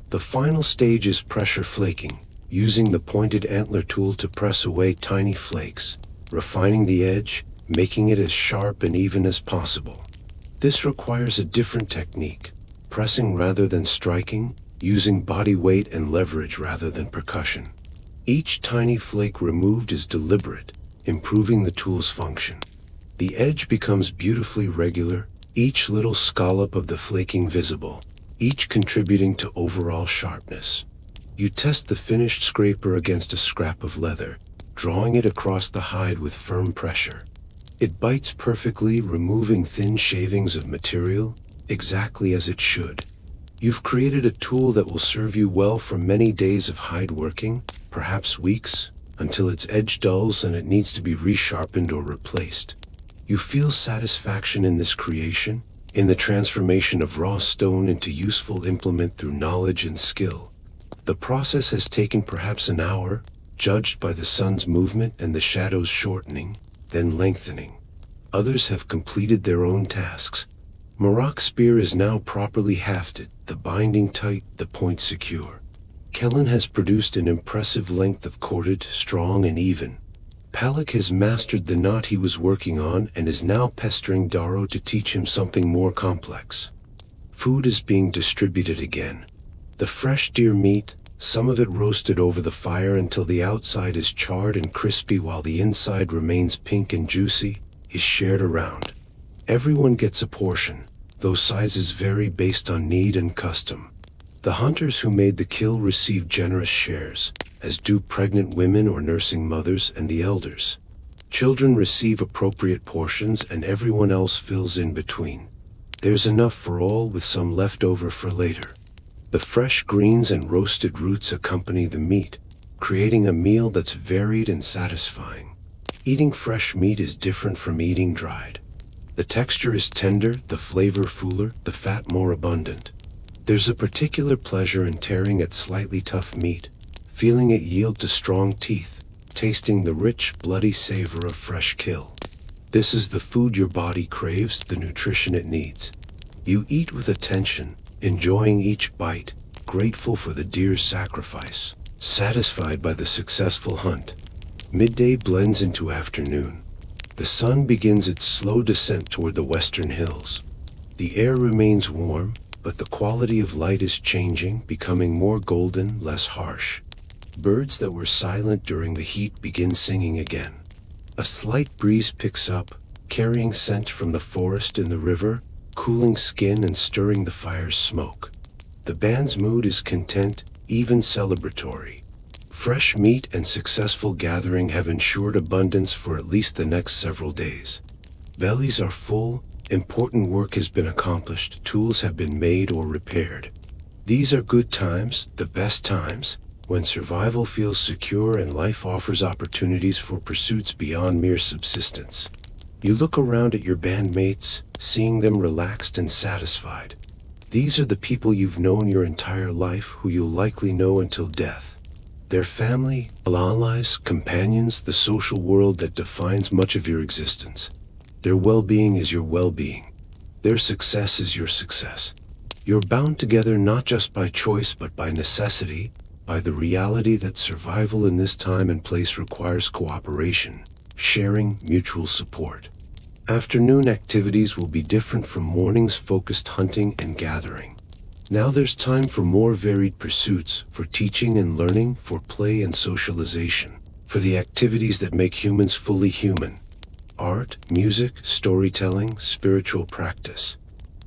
The final stage is pressure flaking, using the pointed antler tool to press away tiny flakes, refining the edge, making it as sharp and even as possible. This requires a different technique, pressing rather than striking, using body weight and leverage rather than percussion. Each tiny flake removed is deliberate, improving the tool's function. The edge becomes beautifully regular, each little scallop of the flaking visible, each contributing to overall sharpness. You test the finished scraper against a scrap of leather, drawing it across the hide with firm pressure. It bites perfectly, removing thin shavings of material, exactly as it should. You've created a tool that will serve you well for many days of hide working, perhaps weeks, until its edge dulls and it needs to be resharpened or replaced. You feel satisfaction in this creation, in the transformation of raw stone into useful implement through knowledge and skill. The process has taken perhaps an hour, judged by the sun's movement and the shadows shortening, then lengthening. Others have completed their own tasks. Morak's spear is now properly hafted, the binding tight, the point secure. Kellen has produced an impressive length of corded, strong and even. Palak has mastered the knot he was working on and is now pestering Daro to teach him something more complex. Food is being distributed again. The fresh deer meat, some of it roasted over the fire until the outside is charred and crispy while the inside remains pink and juicy, is shared around. Everyone gets a portion, though sizes vary based on need and custom. The hunters who made the kill receive generous shares, as do pregnant women or nursing mothers and the elders. Children receive appropriate portions and everyone else fills in between. There's enough for all with some left over for later. The fresh greens and roasted roots accompany the meat, creating a meal that's varied and satisfying. Eating fresh meat is different from eating dried. The texture is tender, the flavor fuller, the fat more abundant. There's a particular pleasure in tearing at slightly tough meat, feeling it yield to strong teeth, tasting the rich, bloody savor of fresh kill. This is the food your body craves, the nutrition it needs. You eat with attention, enjoying each bite, grateful for the deer's sacrifice, satisfied by the successful hunt. Midday blends into afternoon. The sun begins its slow descent toward the western hills. The air remains warm, but the quality of light is changing, becoming more golden, less harsh. Birds that were silent during the heat begin singing again. A slight breeze picks up, carrying scent from the forest and the river, cooling skin and stirring the fire's smoke. The band's mood is content, even celebratory. Fresh meat and successful gathering have ensured abundance for at least the next several days. Bellies are full, important work has been accomplished, tools have been made or repaired. These are good times, the best times, when survival feels secure and life offers opportunities for pursuits beyond mere subsistence. You look around at your bandmates, seeing them relaxed and satisfied. These are the people you've known your entire life, who you'll likely know until death. Their family, allies, companions, the social world that defines much of your existence. Their well-being is your well-being. Their success is your success. You're bound together not just by choice but by necessity, by the reality that survival in this time and place requires cooperation, sharing, mutual support. Afternoon activities will be different from mornings focused hunting and gathering. Now there's time for more varied pursuits, for teaching and learning, for play and socialization, for the activities that make humans fully human. Art, music, storytelling, spiritual practice.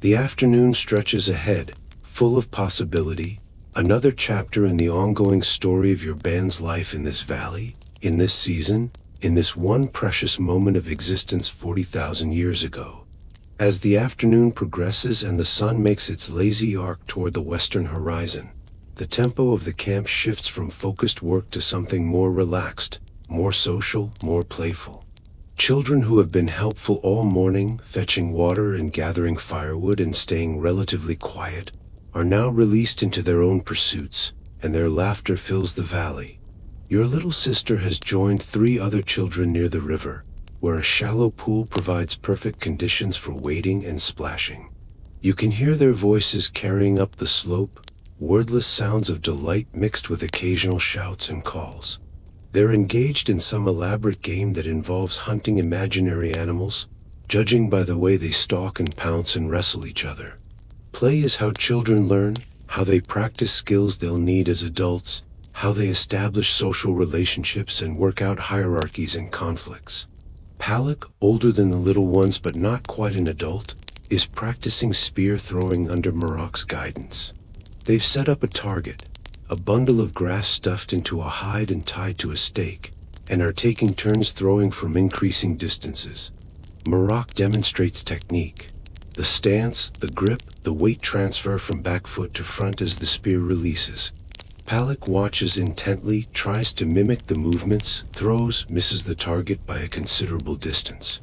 The afternoon stretches ahead, full of possibility, another chapter in the ongoing story of your band's life in this valley, in this season, in this one precious moment of existence 40,000 years ago. As the afternoon progresses and the sun makes its lazy arc toward the western horizon, the tempo of the camp shifts from focused work to something more relaxed, more social, more playful. Children who have been helpful all morning, fetching water and gathering firewood and staying relatively quiet, are now released into their own pursuits, and their laughter fills the valley. Your little sister has joined 3 other children near the river, where a shallow pool provides perfect conditions for wading and splashing. You can hear their voices carrying up the slope, wordless sounds of delight mixed with occasional shouts and calls. They're engaged in some elaborate game that involves hunting imaginary animals, judging by the way they stalk and pounce and wrestle each other. Play is how children learn, how they practice skills they'll need as adults, how they establish social relationships and work out hierarchies and conflicts. Palak, older than the little ones but not quite an adult, is practicing spear throwing under Marok's guidance. They've set up a target, a bundle of grass stuffed into a hide and tied to a stake, and are taking turns throwing from increasing distances. Marok demonstrates technique. The stance, the grip, the weight transfer from back foot to front as the spear releases. Palak watches intently, tries to mimic the movements, throws, misses the target by a considerable distance.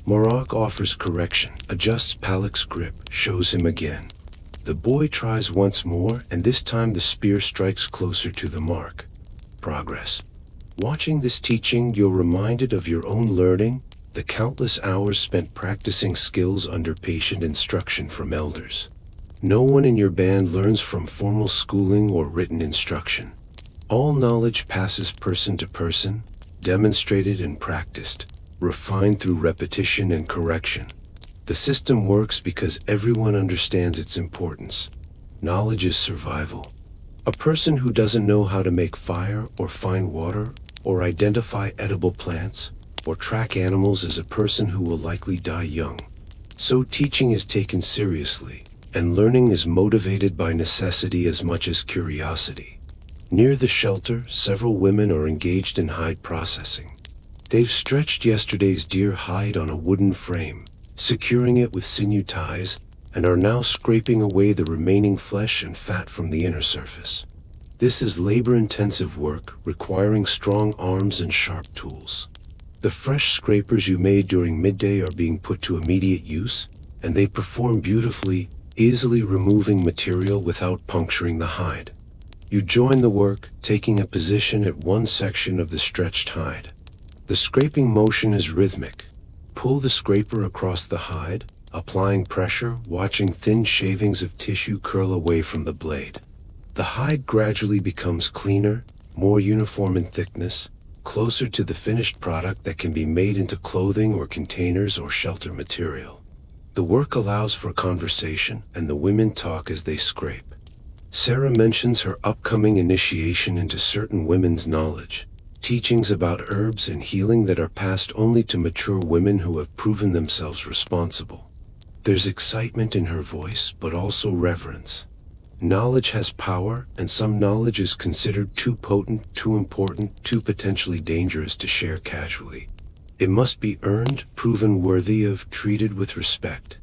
Marok offers correction, adjusts Palak's grip, shows him again. The boy tries once more, and this time the spear strikes closer to the mark. Progress. Watching this teaching, you're reminded of your own learning, the countless hours spent practicing skills under patient instruction from elders. No one in your band learns from formal schooling or written instruction. All knowledge passes person to person, demonstrated and practiced, refined through repetition and correction. The system works because everyone understands its importance. Knowledge is survival. A person who doesn't know how to make fire or find water or identify edible plants or track animals is a person who will likely die young. So teaching is taken seriously, and learning is motivated by necessity as much as curiosity. Near the shelter, several women are engaged in hide processing. They've stretched yesterday's deer hide on a wooden frame, securing it with sinew ties, and are now scraping away the remaining flesh and fat from the inner surface. This is labor-intensive work requiring strong arms and sharp tools. The fresh scrapers you made during midday are being put to immediate use, and they perform beautifully, easily removing material without puncturing the hide. You join the work, taking a position at one section of the stretched hide. The scraping motion is rhythmic. Pull the scraper across the hide, applying pressure, watching thin shavings of tissue curl away from the blade. The hide gradually becomes cleaner, more uniform in thickness, closer to the finished product that can be made into clothing or containers or shelter material. The work allows for conversation, and the women talk as they scrape. Sarah mentions her upcoming initiation into certain women's knowledge, teachings about herbs and healing that are passed only to mature women who have proven themselves responsible. There's excitement in her voice, but also reverence. Knowledge has power, and some knowledge is considered too potent, too important, too potentially dangerous to share casually. It must be earned, proven worthy of, treated with respect.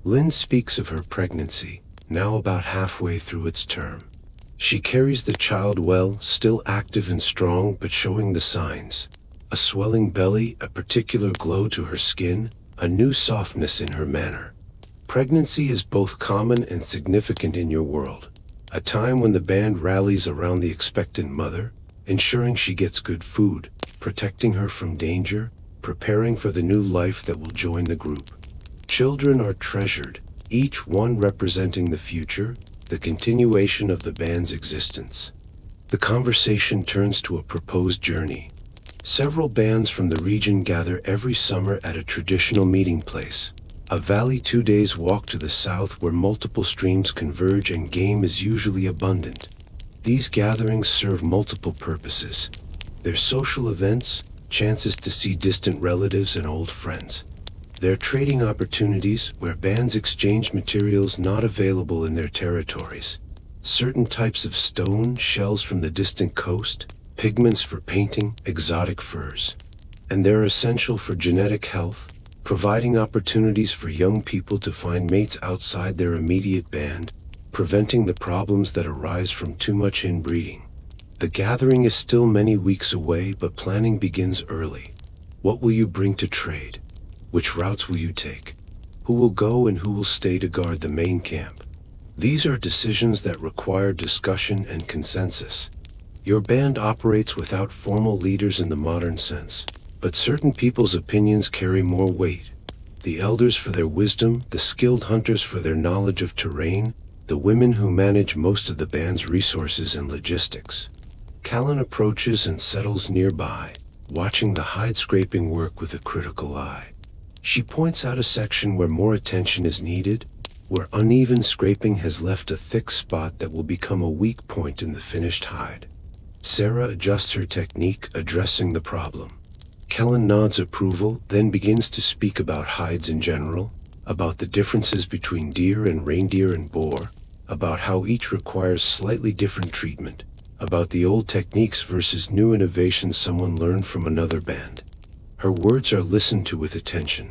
Lynn speaks of her pregnancy, now about halfway through its term. She carries the child well, still active and strong, but showing the signs. A swelling belly, a particular glow to her skin, a new softness in her manner. Pregnancy is both common and significant in your world, a time when the band rallies around the expectant mother, ensuring she gets good food, protecting her from danger, preparing for the new life that will join the group. Children are treasured, each one representing the future, the continuation of the band's existence. The conversation turns to a proposed journey. Several bands from the region gather every summer at a traditional meeting place. A valley 2 days walk to the south where multiple streams converge and game is usually abundant. These gatherings serve multiple purposes. They're social events, chances to see distant relatives and old friends. They're trading opportunities where bands exchange materials not available in their territories. Certain types of stone, shells from the distant coast, pigments for painting, exotic furs. And they're essential for genetic health, providing opportunities for young people to find mates outside their immediate band, preventing the problems that arise from too much inbreeding. The gathering is still many weeks away, but planning begins early. What will you bring to trade? Which routes will you take? Who will go and who will stay to guard the main camp? These are decisions that require discussion and consensus. Your band operates without formal leaders in the modern sense, but certain people's opinions carry more weight. The elders for their wisdom, the skilled hunters for their knowledge of terrain, the women who manage most of the band's resources and logistics. Callan approaches and settles nearby, watching the hide-scraping work with a critical eye. She points out a section where more attention is needed, where uneven scraping has left a thick spot that will become a weak point in the finished hide. Sarah adjusts her technique, addressing the problem. Kellen nods approval, then begins to speak about hides in general, about the differences between deer and reindeer and boar, about how each requires slightly different treatment, about the old techniques versus new innovations someone learned from another band. Her words are listened to with attention.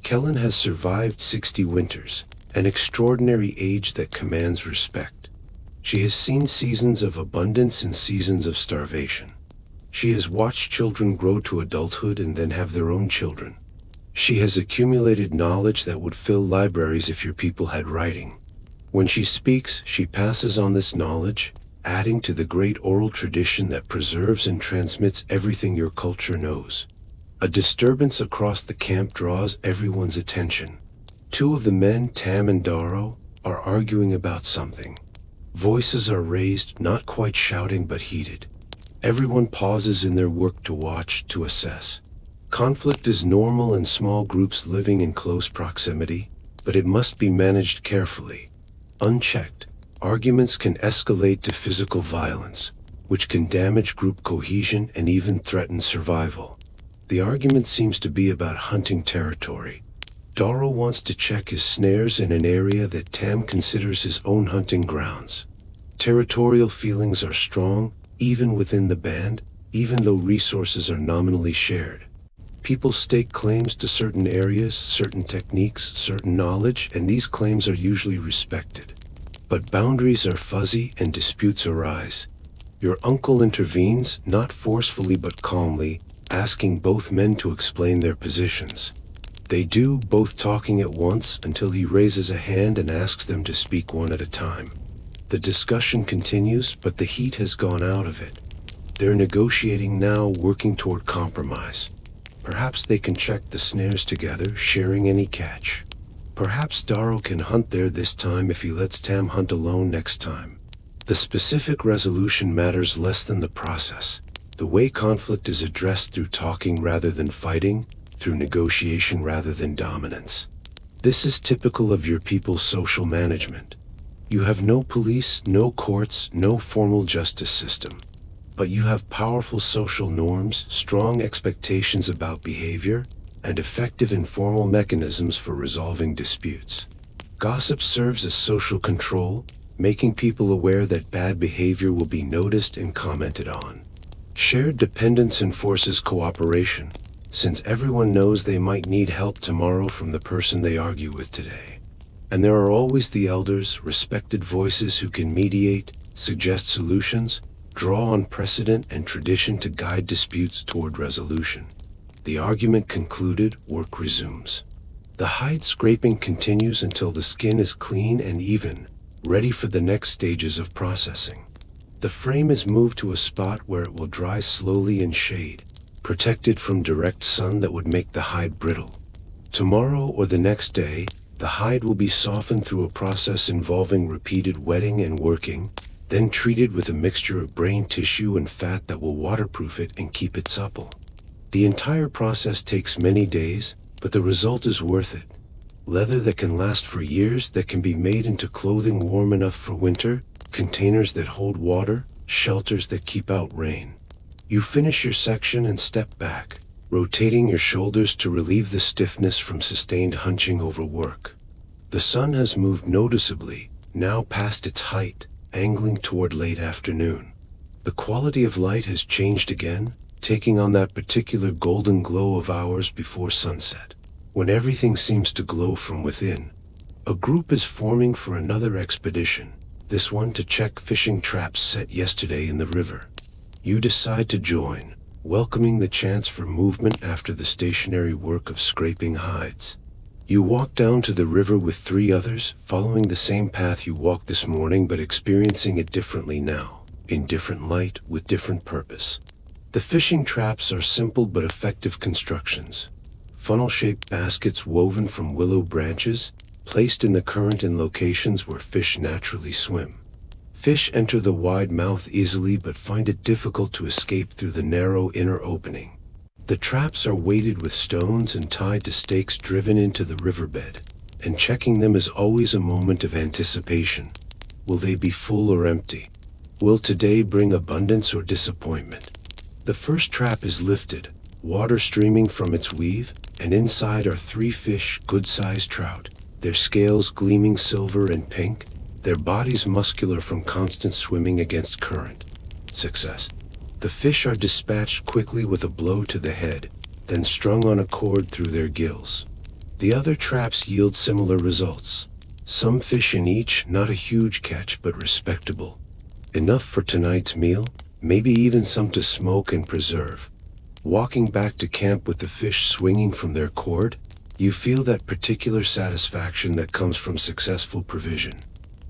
Kellen has survived 60 winters, an extraordinary age that commands respect. She has seen seasons of abundance and seasons of starvation. She has watched children grow to adulthood and then have their own children. She has accumulated knowledge that would fill libraries if your people had writing. When she speaks, she passes on this knowledge, adding to the great oral tradition that preserves and transmits everything your culture knows. A disturbance across the camp draws everyone's attention. Two of the men, Tam and Darrow, are arguing about something. Voices are raised, not quite shouting but heated. Everyone pauses in their work to watch, to assess. Conflict is normal in small groups living in close proximity, but it must be managed carefully. Unchecked, arguments can escalate to physical violence, which can damage group cohesion and even threaten survival. The argument seems to be about hunting territory. Daro wants to check his snares in an area that Tam considers his own hunting grounds. Territorial feelings are strong, even within the band, even though resources are nominally shared. People stake claims to certain areas, certain techniques, certain knowledge, and these claims are usually respected. But boundaries are fuzzy and disputes arise. Your uncle intervenes, not forcefully but calmly, asking both men to explain their positions. They do, both talking at once, until he raises a hand and asks them to speak one at a time. The discussion continues, but the heat has gone out of it. They're negotiating now, working toward compromise. Perhaps they can check the snares together, sharing any catch. Perhaps Daro can hunt there this time if he lets Tam hunt alone next time. The specific resolution matters less than the process. The way conflict is addressed through talking rather than fighting, through negotiation rather than dominance. This is typical of your people's social management. You have no police, no courts, no formal justice system. But you have powerful social norms, strong expectations about behavior, and effective informal mechanisms for resolving disputes. Gossip serves as social control, making people aware that bad behavior will be noticed and commented on. Shared dependence enforces cooperation, since everyone knows they might need help tomorrow from the person they argue with today. And there are always the elders, respected voices who can mediate, suggest solutions, draw on precedent and tradition to guide disputes toward resolution. The argument concluded, work resumes. The hide scraping continues until the skin is clean and even, ready for the next stages of processing. The frame is moved to a spot where it will dry slowly in shade, protected from direct sun that would make the hide brittle. Tomorrow or the next day, the hide will be softened through a process involving repeated wetting and working, then treated with a mixture of brain tissue and fat that will waterproof it and keep it supple. The entire process takes many days, but the result is worth it. Leather that can last for years, that can be made into clothing warm enough for winter, containers that hold water, shelters that keep out rain. You finish your section and step back, rotating your shoulders to relieve the stiffness from sustained hunching over work. The sun has moved noticeably, now past its height, angling toward late afternoon. The quality of light has changed again, taking on that particular golden glow of hours before sunset, when everything seems to glow from within. A group is forming for another expedition, this one to check fishing traps set yesterday in the river. You decide to join, welcoming the chance for movement after the stationary work of scraping hides. You walk down to the river with 3 others, following the same path you walked this morning but experiencing it differently now, in different light, with different purpose. The fishing traps are simple but effective constructions. Funnel-shaped baskets woven from willow branches, placed in the current in locations where fish naturally swim. Fish enter the wide mouth easily but find it difficult to escape through the narrow inner opening. The traps are weighted with stones and tied to stakes driven into the riverbed, and checking them is always a moment of anticipation. Will they be full or empty? Will today bring abundance or disappointment? The first trap is lifted, water streaming from its weave, and inside are 3 fish, good-sized trout, their scales gleaming silver and pink, their bodies muscular from constant swimming against current. Success. The fish are dispatched quickly with a blow to the head, then strung on a cord through their gills. The other traps yield similar results. Some fish in each, not a huge catch but respectable. Enough for tonight's meal, maybe even some to smoke and preserve. Walking back to camp with the fish swinging from their cord, you feel that particular satisfaction that comes from successful provision.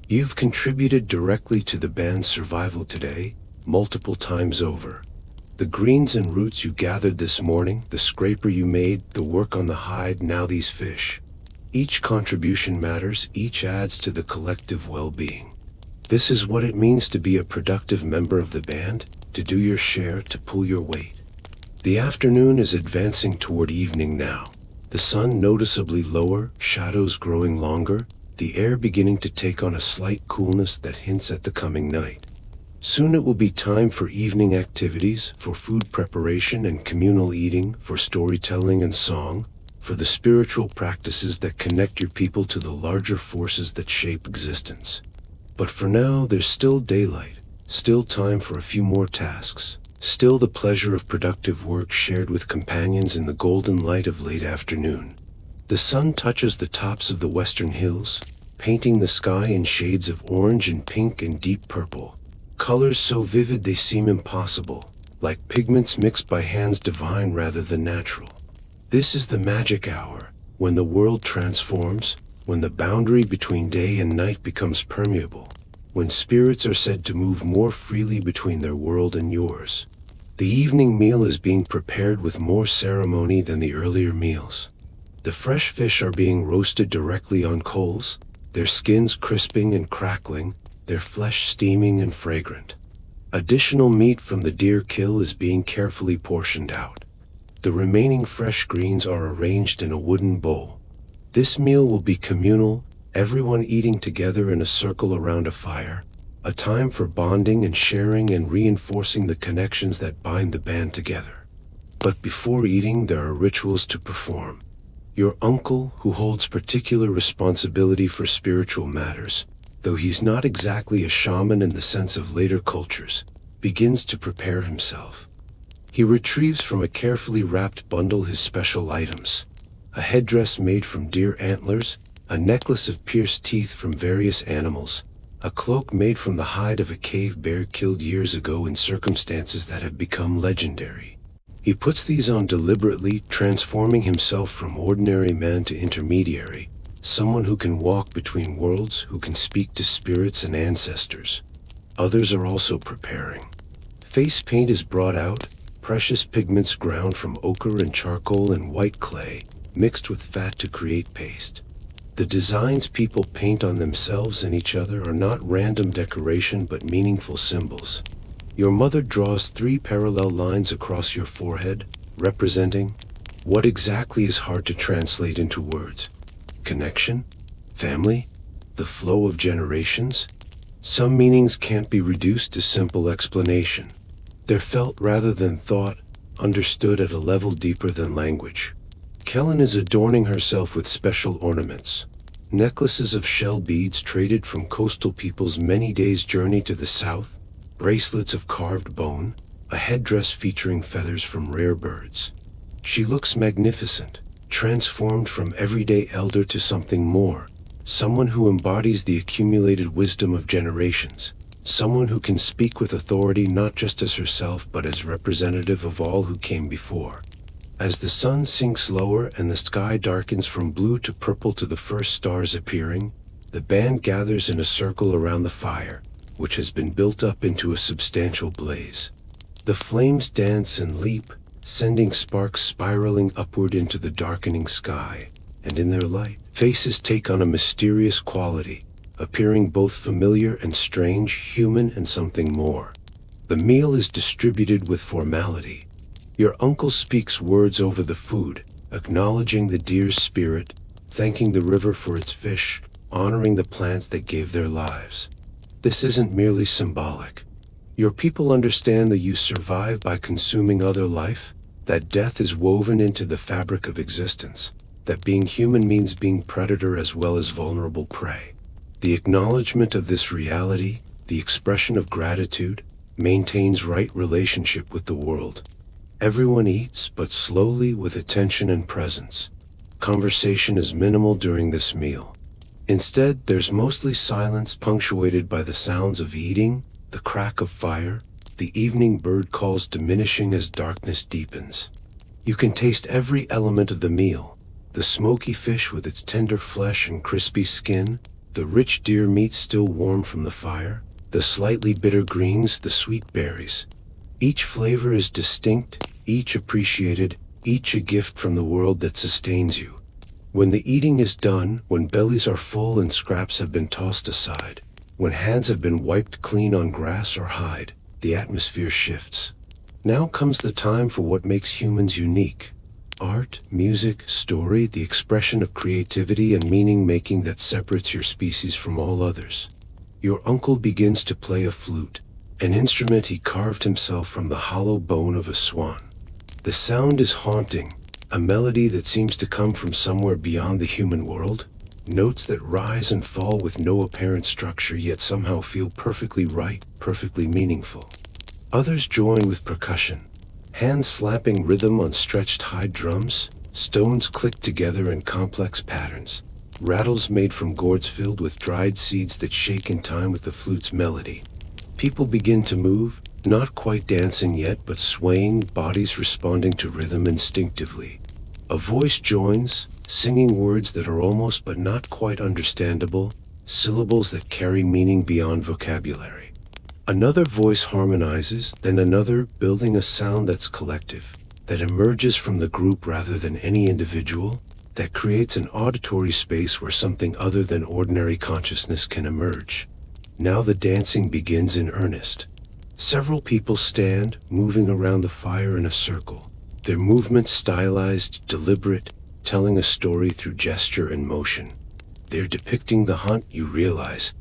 You've contributed directly to the band's survival today, multiple times over. The greens and roots you gathered this morning, the scraper you made, the work on the hide, now these fish. Each contribution matters, each adds to the collective well-being. This is what it means to be a productive member of the band, to do your share, to pull your weight. The afternoon is advancing toward evening now. The sun noticeably lower, shadows growing longer, the air beginning to take on a slight coolness that hints at the coming night. Soon it will be time for evening activities, for food preparation and communal eating, for storytelling and song. for the spiritual practices that connect your people to the larger forces that shape existence. But for now, there's still daylight, still time for a few more tasks, still the pleasure of productive work shared with companions in the golden light of late afternoon. The sun touches the tops of the western hills, painting the sky in shades of orange and pink and deep purple, colors so vivid they seem impossible, like pigments mixed by hands divine rather than natural. This is the magic hour, when the world transforms, when the boundary between day and night becomes permeable, when spirits are said to move more freely between their world and yours. The evening meal is being prepared with more ceremony than the earlier meals. The fresh fish are being roasted directly on coals, their skins crisping and crackling, their flesh steaming and fragrant. Additional meat from the deer kill is being carefully portioned out. The remaining fresh greens are arranged in a wooden bowl. This meal will be communal, everyone eating together in a circle around a fire, a time for bonding and sharing and reinforcing the connections that bind the band together. But before eating, there are rituals to perform. Your uncle, who holds particular responsibility for spiritual matters, though he's not exactly a shaman in the sense of later cultures, begins to prepare himself. He retrieves from a carefully wrapped bundle his special items: a headdress made from deer antlers, a necklace of pierced teeth from various animals, a cloak made from the hide of a cave bear killed years ago in circumstances that have become legendary. He puts these on deliberately, transforming himself from ordinary man to intermediary, someone who can walk between worlds, who can speak to spirits and ancestors. Others are also preparing. Face paint is brought out, precious pigments ground from ochre and charcoal and white clay, mixed with fat to create paste. The designs people paint on themselves and each other are not random decoration but meaningful symbols. Your mother draws 3 parallel lines across your forehead, representing what exactly is hard to translate into words. Connection? Family? The flow of generations? Some meanings can't be reduced to simple explanation. They're felt rather than thought, understood at a level deeper than language. Kellen is adorning herself with special ornaments. Necklaces of shell beads traded from coastal peoples' many days' journey to the south, bracelets of carved bone, a headdress featuring feathers from rare birds. She looks magnificent, transformed from everyday elder to something more, someone who embodies the accumulated wisdom of generations, someone who can speak with authority not just as herself but as representative of all who came before. As the sun sinks lower and the sky darkens from blue to purple to the first stars appearing, the band gathers in a circle around the fire, which has been built up into a substantial blaze. The flames dance and leap, sending sparks spiraling upward into the darkening sky, and in their light, faces take on a mysterious quality, appearing both familiar and strange, human and something more. The meal is distributed with formality. Your uncle speaks words over the food, acknowledging the deer's spirit, thanking the river for its fish, honoring the plants that gave their lives. This isn't merely symbolic. Your people understand that you survive by consuming other life, that death is woven into the fabric of existence, that being human means being predator as well as vulnerable prey. The acknowledgement of this reality, the expression of gratitude, maintains right relationship with the world. Everyone eats, but slowly with attention and presence. Conversation is minimal during this meal. Instead, there's mostly silence punctuated by the sounds of eating, the crack of fire, the evening bird calls diminishing as darkness deepens. You can taste every element of the meal: the smoky fish with its tender flesh and crispy skin, the rich deer meat still warm from the fire, the slightly bitter greens, the sweet berries. Each flavor is distinct, each appreciated, each a gift from the world that sustains you. When the eating is done, when bellies are full and scraps have been tossed aside, when hands have been wiped clean on grass or hide, the atmosphere shifts. Now comes the time for what makes humans unique. Art, music, story, the expression of creativity and meaning-making that separates your species from all others. Your uncle begins to play a flute, an instrument he carved himself from the hollow bone of a swan. The sound is haunting, a melody that seems to come from somewhere beyond the human world, notes that rise and fall with no apparent structure yet somehow feel perfectly right, perfectly meaningful. Others join with percussion, hands slapping rhythm on stretched high drums, stones click together in complex patterns, rattles made from gourds filled with dried seeds that shake in time with the flute's melody. People begin to move, not quite dancing yet, but swaying, bodies responding to rhythm instinctively. A voice joins, singing words that are almost but not quite understandable, syllables that carry meaning beyond vocabulary. Another voice harmonizes, then another, building a sound that's collective, that emerges from the group rather than any individual, that creates an auditory space where something other than ordinary consciousness can emerge. Now the dancing begins in earnest. Several people stand, moving around the fire in a circle, their movements stylized, deliberate, telling a story through gesture and motion. They're depicting the hunt, you realize.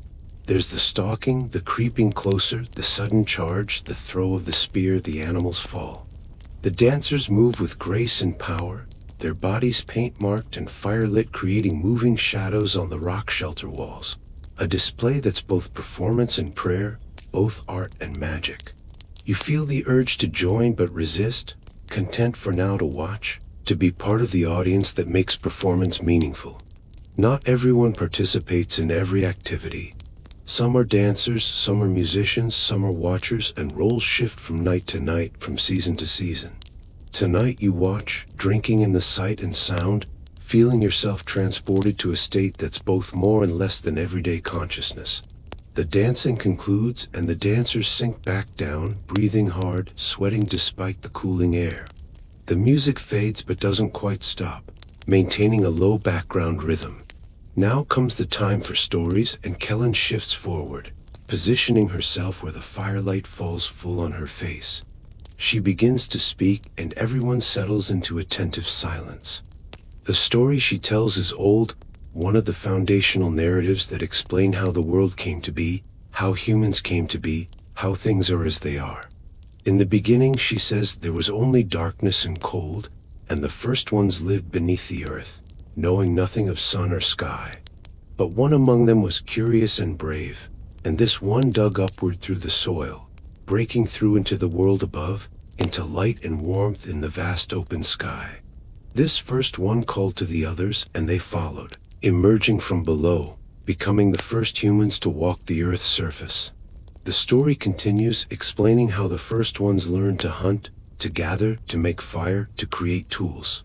There's the stalking, the creeping closer, the sudden charge, the throw of the spear, the animal's fall. The dancers move with grace and power, their bodies paint-marked and fire-lit, creating moving shadows on the rock shelter walls. A display that's both performance and prayer, both art and magic. You feel the urge to join but resist, content for now to watch, to be part of the audience that makes performance meaningful. Not everyone participates in every activity. Some are dancers, some are musicians, some are watchers, and roles shift from night to night, from season to season. Tonight you watch, drinking in the sight and sound, feeling yourself transported to a state that's both more and less than everyday consciousness. The dancing concludes, and the dancers sink back down, breathing hard, sweating despite the cooling air. The music fades but doesn't quite stop, maintaining a low background rhythm. Now comes the time for stories, and Kellen shifts forward, positioning herself where the firelight falls full on her face. She begins to speak, and everyone settles into attentive silence. The story she tells is old, one of the foundational narratives that explain how the world came to be, how humans came to be, how things are as they are. In the beginning, she says, there was only darkness and cold, and the first ones lived beneath the earth, knowing nothing of sun or sky. But one among them was curious and brave, and this one dug upward through the soil, breaking through into the world above, into light and warmth in the vast open sky. This first one called to the others, and they followed, emerging from below, becoming the first humans to walk the earth's surface. The story continues, explaining how the first ones learned to hunt, to gather, to make fire, to create tools.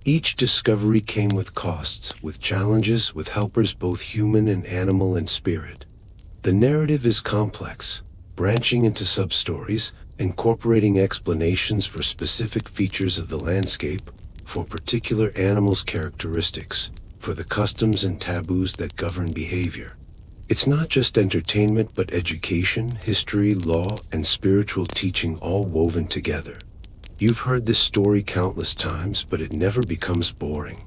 Each discovery came with costs, with challenges, with helpers both human and animal and spirit. The narrative is complex, branching into sub-stories, incorporating explanations for specific features of the landscape, for particular animals' characteristics, for the customs and taboos that govern behavior. It's not just entertainment, but education, history, law, and spiritual teaching all woven together. You've heard this story countless times, but it never becomes boring.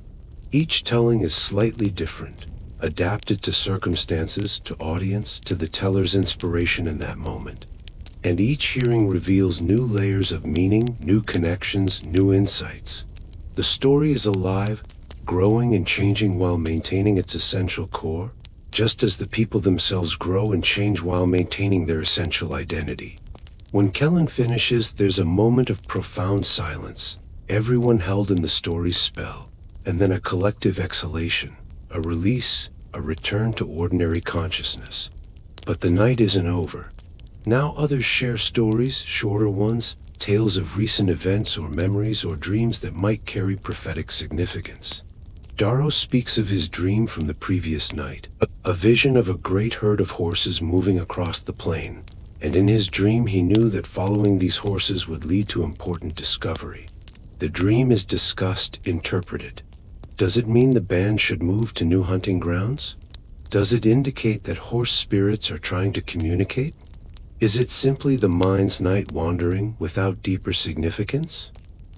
Each telling is slightly different, adapted to circumstances, to audience, to the teller's inspiration in that moment. And each hearing reveals new layers of meaning, new connections, new insights. The story is alive, growing and changing while maintaining its essential core, just as the people themselves grow and change while maintaining their essential identity. When Kellen finishes, there's a moment of profound silence, everyone held in the story's spell, and then a collective exhalation, a release, a return to ordinary consciousness. But the night isn't over. Now others share stories, shorter ones, tales of recent events or memories or dreams that might carry prophetic significance. Darrow speaks of his dream from the previous night, a vision of a great herd of horses moving across the plain, and in his dream he knew that following these horses would lead to important discovery. The dream is discussed, interpreted. Does it mean the band should move to new hunting grounds? Does it indicate that horse spirits are trying to communicate? Is it simply the mind's night wandering without deeper significance?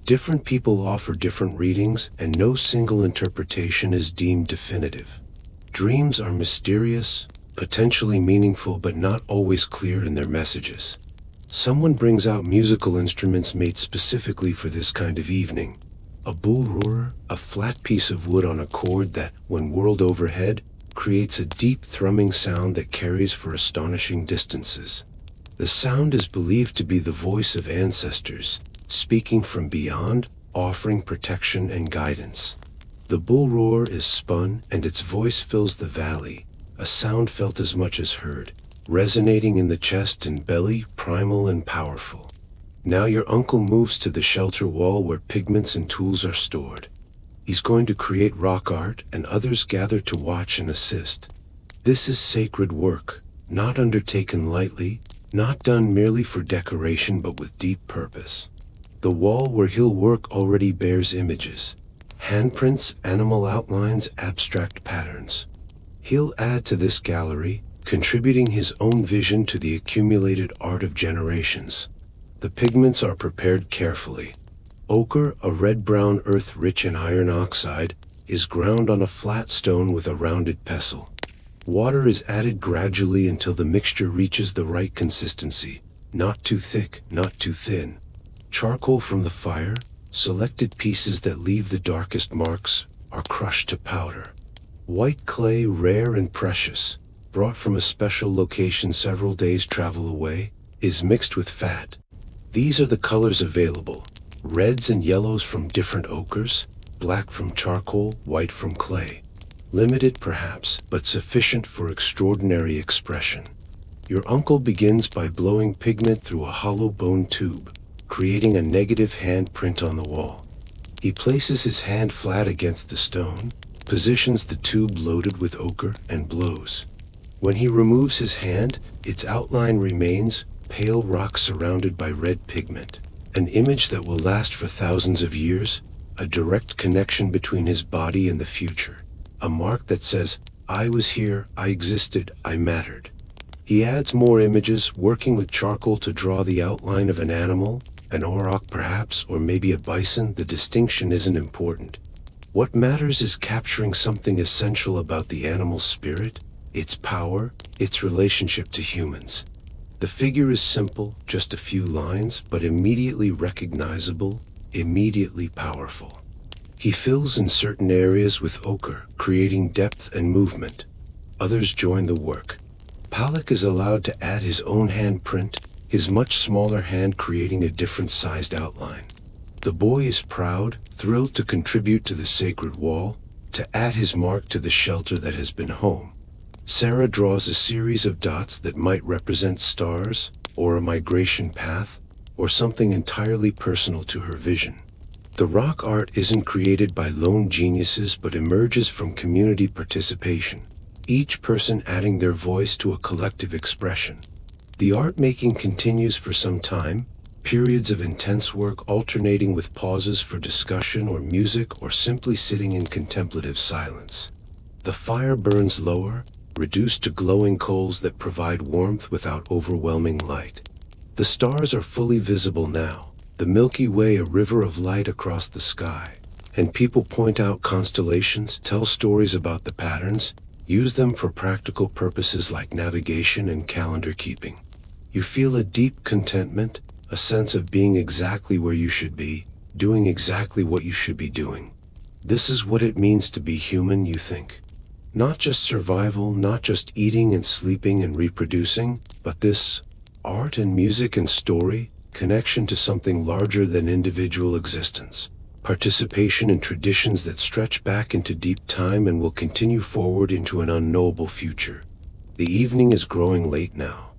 Different people offer different readings, and no single interpretation is deemed definitive. Dreams are mysterious, potentially meaningful, but not always clear in their messages. Someone brings out musical instruments made specifically for this kind of evening. A bull roarer, a flat piece of wood on a cord that, when whirled overhead, creates a deep thrumming sound that carries for astonishing distances. The sound is believed to be the voice of ancestors, speaking from beyond, offering protection and guidance. The bull roar is spun, and its voice fills the valley, a sound felt as much as heard, resonating in the chest and belly, primal and powerful. Now your uncle moves to the shelter wall where pigments and tools are stored. He's going to create rock art, and others gather to watch and assist. This is sacred work, not undertaken lightly, not done merely for decoration but with deep purpose. The wall where he'll work already bears images, handprints, animal outlines, abstract patterns. He'll add to this gallery, contributing his own vision to the accumulated art of generations. The pigments are prepared carefully. Ochre, a red-brown earth rich in iron oxide, is ground on a flat stone with a rounded pestle. Water is added gradually until the mixture reaches the right consistency, not too thick, not too thin. Charcoal from the fire, selected pieces that leave the darkest marks, are crushed to powder. White clay, rare and precious, brought from a special location several days' travel away, is mixed with fat. These are the colors available: reds and yellows from different ochres, black from charcoal, white from clay. Limited perhaps, but sufficient for extraordinary expression. Your uncle begins by blowing pigment through a hollow bone tube, creating a negative handprint on the wall. He places his hand flat against the stone, positions the tube loaded with ochre, and blows. When he removes his hand, its outline remains, pale rock surrounded by red pigment. An image that will last for thousands of years, a direct connection between his body and the future. A mark that says, I was here, I existed, I mattered. He adds more images, working with charcoal to draw the outline of an animal, an auroch perhaps, or maybe a bison. The distinction isn't important. What matters is capturing something essential about the animal's spirit, its power, its relationship to humans. The figure is simple, just a few lines, but immediately recognizable, immediately powerful. He fills in certain areas with ochre, creating depth and movement. Others join the work. Palak is allowed to add his own handprint, his much smaller hand creating a different-sized outline. The boy is proud, thrilled to contribute to the sacred wall, to add his mark to the shelter that has been home. Sarah draws a series of dots that might represent stars, or a migration path, or something entirely personal to her vision. The rock art isn't created by lone geniuses but emerges from community participation, each person adding their voice to a collective expression. The art making continues for some time, periods of intense work alternating with pauses for discussion or music or simply sitting in contemplative silence. The fire burns lower, reduced to glowing coals that provide warmth without overwhelming light. The stars are fully visible now, the Milky Way a river of light across the sky, and people point out constellations, tell stories about the patterns, use them for practical purposes like navigation and calendar keeping. You feel a deep contentment, a sense of being exactly where you should be, doing exactly what you should be doing. This is what it means to be human, you think. Not just survival, not just eating and sleeping and reproducing, but this art and music and story, connection to something larger than individual existence, participation in traditions that stretch back into deep time and will continue forward into an unknowable future. The evening is growing late now.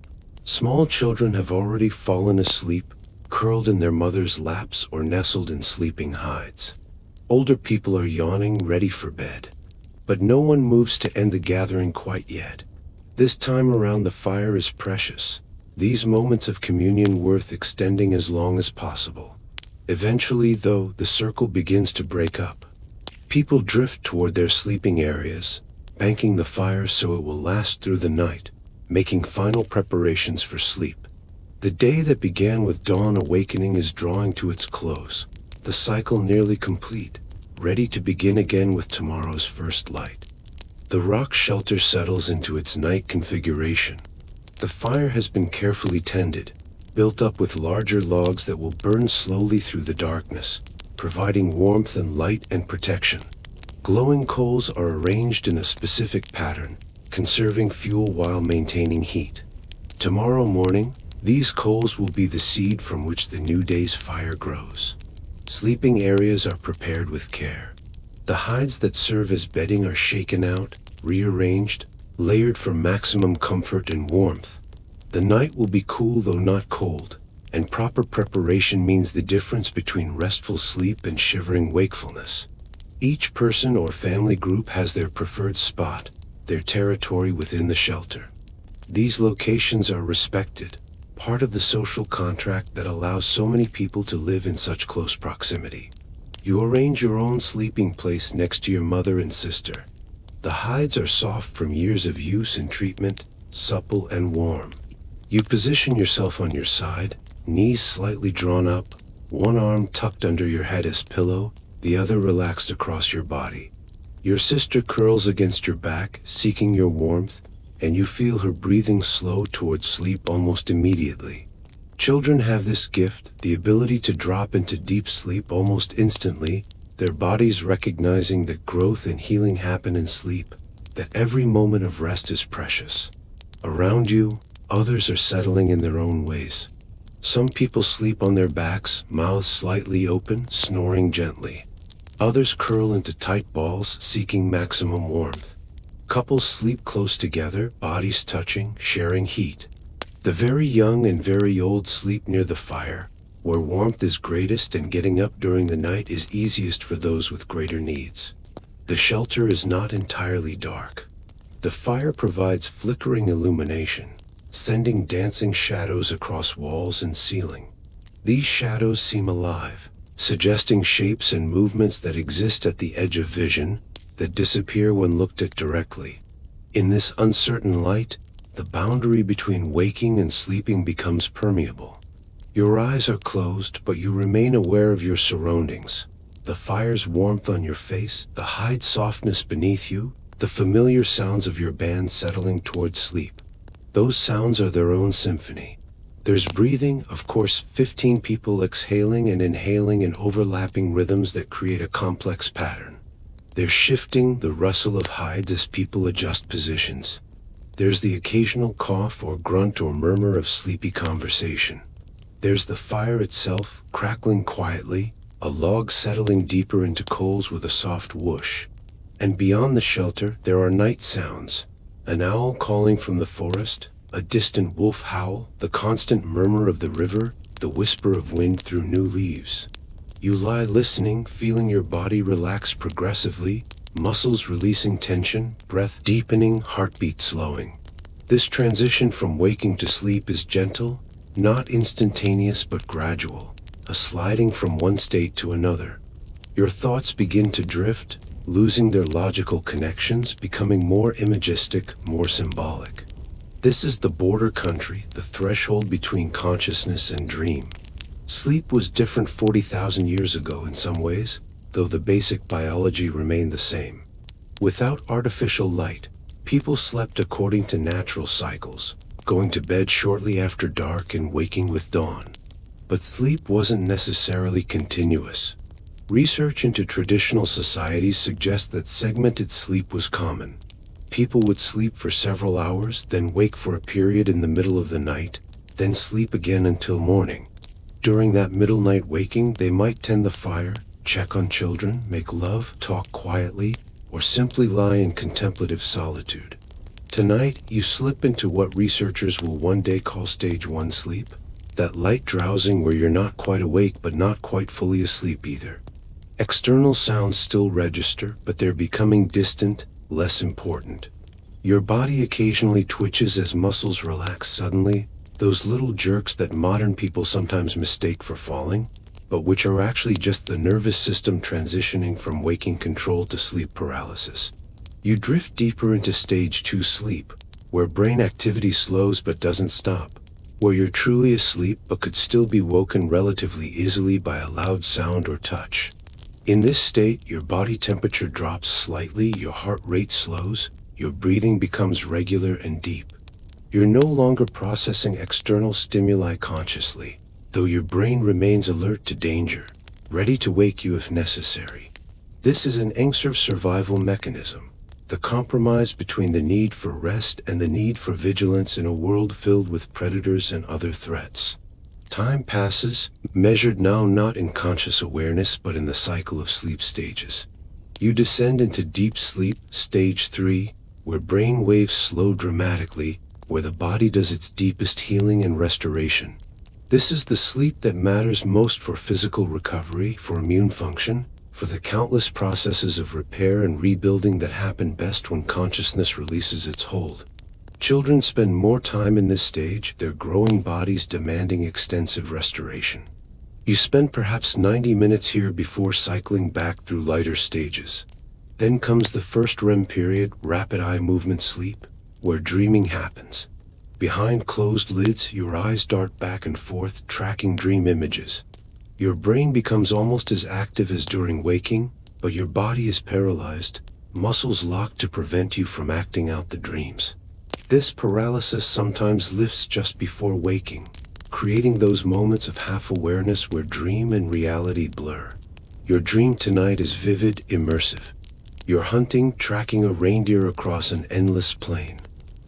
Small children have already fallen asleep, curled in their mothers' laps or nestled in sleeping hides. Older people are yawning, ready for bed. But no one moves to end the gathering quite yet. This time around the fire is precious, these moments of communion worth extending as long as possible. Eventually, though, the circle begins to break up. People drift toward their sleeping areas, banking the fire so it will last through the night, making final preparations for sleep. The day that began with dawn awakening is drawing to its close, the cycle nearly complete, ready to begin again with tomorrow's first light. The rock shelter settles into its night configuration. The fire has been carefully tended, built up with larger logs that will burn slowly through the darkness, providing warmth and light and protection. Glowing coals are arranged in a specific pattern, conserving fuel while maintaining heat. Tomorrow morning, these coals will be the seed from which the new day's fire grows. Sleeping areas are prepared with care. The hides that serve as bedding are shaken out, rearranged, layered for maximum comfort and warmth. The night will be cool though not cold, and proper preparation means the difference between restful sleep and shivering wakefulness. Each person or family group has their preferred spot, their territory within the shelter. These locations are respected, part of the social contract that allows so many people to live in such close proximity. You arrange your own sleeping place next to your mother and sister. The hides are soft from years of use and treatment, supple and warm. You position yourself on your side, knees slightly drawn up, one arm tucked under your head as pillow, the other relaxed across your body. Your sister curls against your back, seeking your warmth, and you feel her breathing slow towards sleep almost immediately. Children have this gift, the ability to drop into deep sleep almost instantly, their bodies recognizing that growth and healing happen in sleep, that every moment of rest is precious. Around you, others are settling in their own ways. Some people sleep on their backs, mouths slightly open, snoring gently. Others curl into tight balls, seeking maximum warmth. Couples sleep close together, bodies touching, sharing heat. The very young and very old sleep near the fire, where warmth is greatest and getting up during the night is easiest for those with greater needs. The shelter is not entirely dark. The fire provides flickering illumination, sending dancing shadows across walls and ceiling. These shadows seem alive, suggesting shapes and movements that exist at the edge of vision, that disappear when looked at directly. In this uncertain light, the boundary between waking and sleeping becomes permeable. Your eyes are closed, but you remain aware of your surroundings. The fire's warmth on your face, the hide softness beneath you, the familiar sounds of your band settling towards sleep. Those sounds are their own symphony. There's breathing, of course, 15 people exhaling and inhaling in overlapping rhythms that create a complex pattern. There's shifting, the rustle of hides as people adjust positions. There's the occasional cough or grunt or murmur of sleepy conversation. There's the fire itself, crackling quietly, a log settling deeper into coals with a soft whoosh. And beyond the shelter, there are night sounds. An owl calling from the forest, a distant wolf howl, the constant murmur of the river, the whisper of wind through new leaves. You lie listening, feeling your body relax progressively, muscles releasing tension, breath deepening, heartbeat slowing. This transition from waking to sleep is gentle, not instantaneous but gradual, a sliding from one state to another. Your thoughts begin to drift, losing their logical connections, becoming more imagistic, more symbolic. This is the border country, the threshold between consciousness and dream. Sleep was different 40,000 years ago in some ways, though the basic biology remained the same. Without artificial light, people slept according to natural cycles, going to bed shortly after dark and waking with dawn. But sleep wasn't necessarily continuous. Research into traditional societies suggests that segmented sleep was common. People would sleep for several hours, then wake for a period in the middle of the night, then sleep again until morning. During that middle night waking, they might tend the fire, check on children, make love, talk quietly, or simply lie in contemplative solitude. Tonight, you slip into what researchers will one day call stage 1 sleep, that light drowsing where you're not quite awake but not quite fully asleep either. External sounds still register, but they're becoming distant, less important. Your body occasionally twitches as muscles relax suddenly, those little jerks that modern people sometimes mistake for falling, but which are actually just the nervous system transitioning from waking control to sleep paralysis. You drift deeper into stage 2 sleep, where brain activity slows but doesn't stop, where you're truly asleep but could still be woken relatively easily by a loud sound or touch. In this state, your body temperature drops slightly, your heart rate slows, your breathing becomes regular and deep. You're no longer processing external stimuli consciously, though your brain remains alert to danger. ready to wake you if necessary. This is an ancient survival mechanism, the compromise between the need for rest and the need for vigilance in a world filled with predators and other threats. Time passes, measured now not in conscious awareness but in the cycle of sleep stages. You descend into deep sleep, stage 3, where brain waves slow dramatically, where the body does its deepest healing and restoration. This is the sleep that matters most for physical recovery, for immune function, for the countless processes of repair and rebuilding that happen best when consciousness releases its hold. Children spend more time in this stage, their growing bodies demanding extensive restoration. You spend perhaps 90 minutes here before cycling back through lighter stages. Then comes the first REM period, rapid eye movement sleep, where dreaming happens. Behind closed lids, your eyes dart back and forth, tracking dream images. Your brain becomes almost as active as during waking, but your body is paralyzed, muscles locked to prevent you from acting out the dreams. This paralysis sometimes lifts just before waking, creating those moments of half-awareness where dream and reality blur. Your dream tonight is vivid, immersive. You're hunting, tracking a reindeer across an endless plain.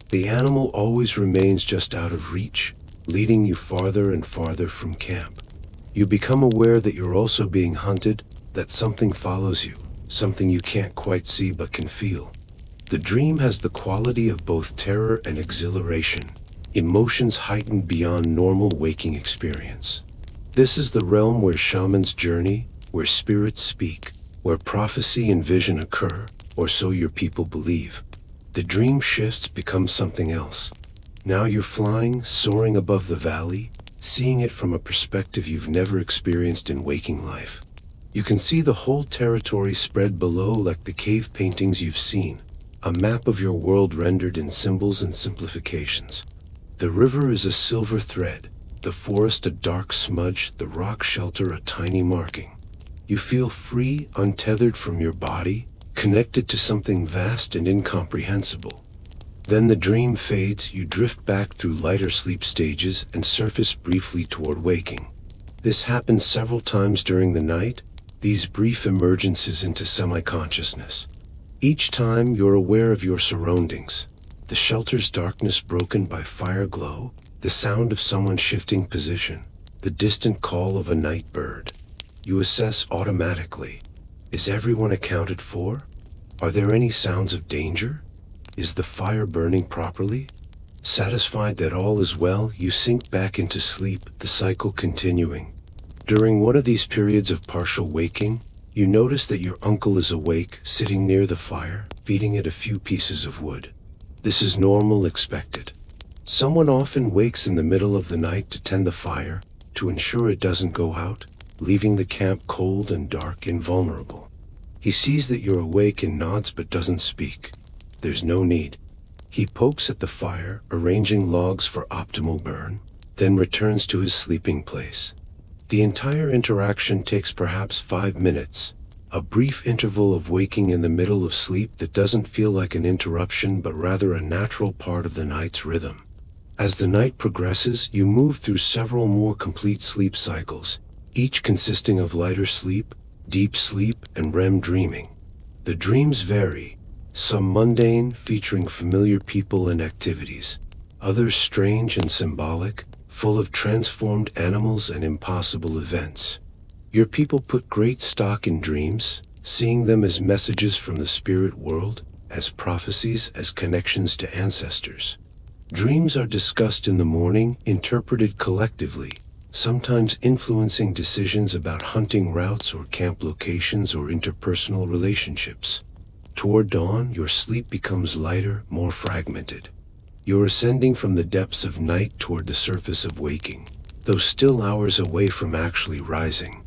The animal always remains just out of reach, leading you farther and farther from camp. You become aware that you're also being hunted, that something follows you, something you can't quite see but can feel. The dream has the quality of both terror and exhilaration, emotions heightened beyond normal waking experience. This is the realm where shamans journey, where spirits speak, where prophecy and vision occur, or so your people believe. The dream shifts, becomes something else. Now you're flying, soaring above the valley, seeing it from a perspective you've never experienced in waking life. You can see the whole territory spread below like the cave paintings you've seen, a map of your world rendered in symbols and simplifications. The river is a silver thread, the forest a dark smudge, the rock shelter a tiny marking. You feel free, untethered from your body, connected to something vast and incomprehensible. Then the dream fades, you drift back through lighter sleep stages and surface briefly toward waking. This happens several times during the night, these brief emergences into semi-consciousness. Each time you're aware of your surroundings, the shelter's darkness broken by fire glow, the sound of someone shifting position, the distant call of a night bird. You assess automatically. Is everyone accounted for? Are there any sounds of danger? Is the fire burning properly? Satisfied that all is well, you sink back into sleep, the cycle continuing. During one of these periods of partial waking, you notice that your uncle is awake, sitting near the fire, feeding it a few pieces of wood. This is normal, expected. Someone often wakes in the middle of the night to tend the fire, to ensure it doesn't go out, leaving the camp cold and dark, invulnerable. He sees that you're awake and nods but doesn't speak. There's no need. He pokes at the fire, arranging logs for optimal burn, then returns to his sleeping place. The entire interaction takes perhaps 5 minutes, a brief interval of waking in the middle of sleep that doesn't feel like an interruption but rather a natural part of the night's rhythm. As the night progresses, you move through several more complete sleep cycles, each consisting of lighter sleep, deep sleep, and REM dreaming. The dreams vary, some mundane, featuring familiar people and activities, others strange and symbolic, full of transformed animals and impossible events. Your people put great stock in dreams, seeing them as messages from the spirit world, as prophecies, as connections to ancestors. Dreams are discussed in the morning, interpreted collectively, sometimes influencing decisions about hunting routes or camp locations or interpersonal relationships. Toward dawn, your sleep becomes lighter, more fragmented. You're ascending from the depths of night toward the surface of waking, though still hours away from actually rising.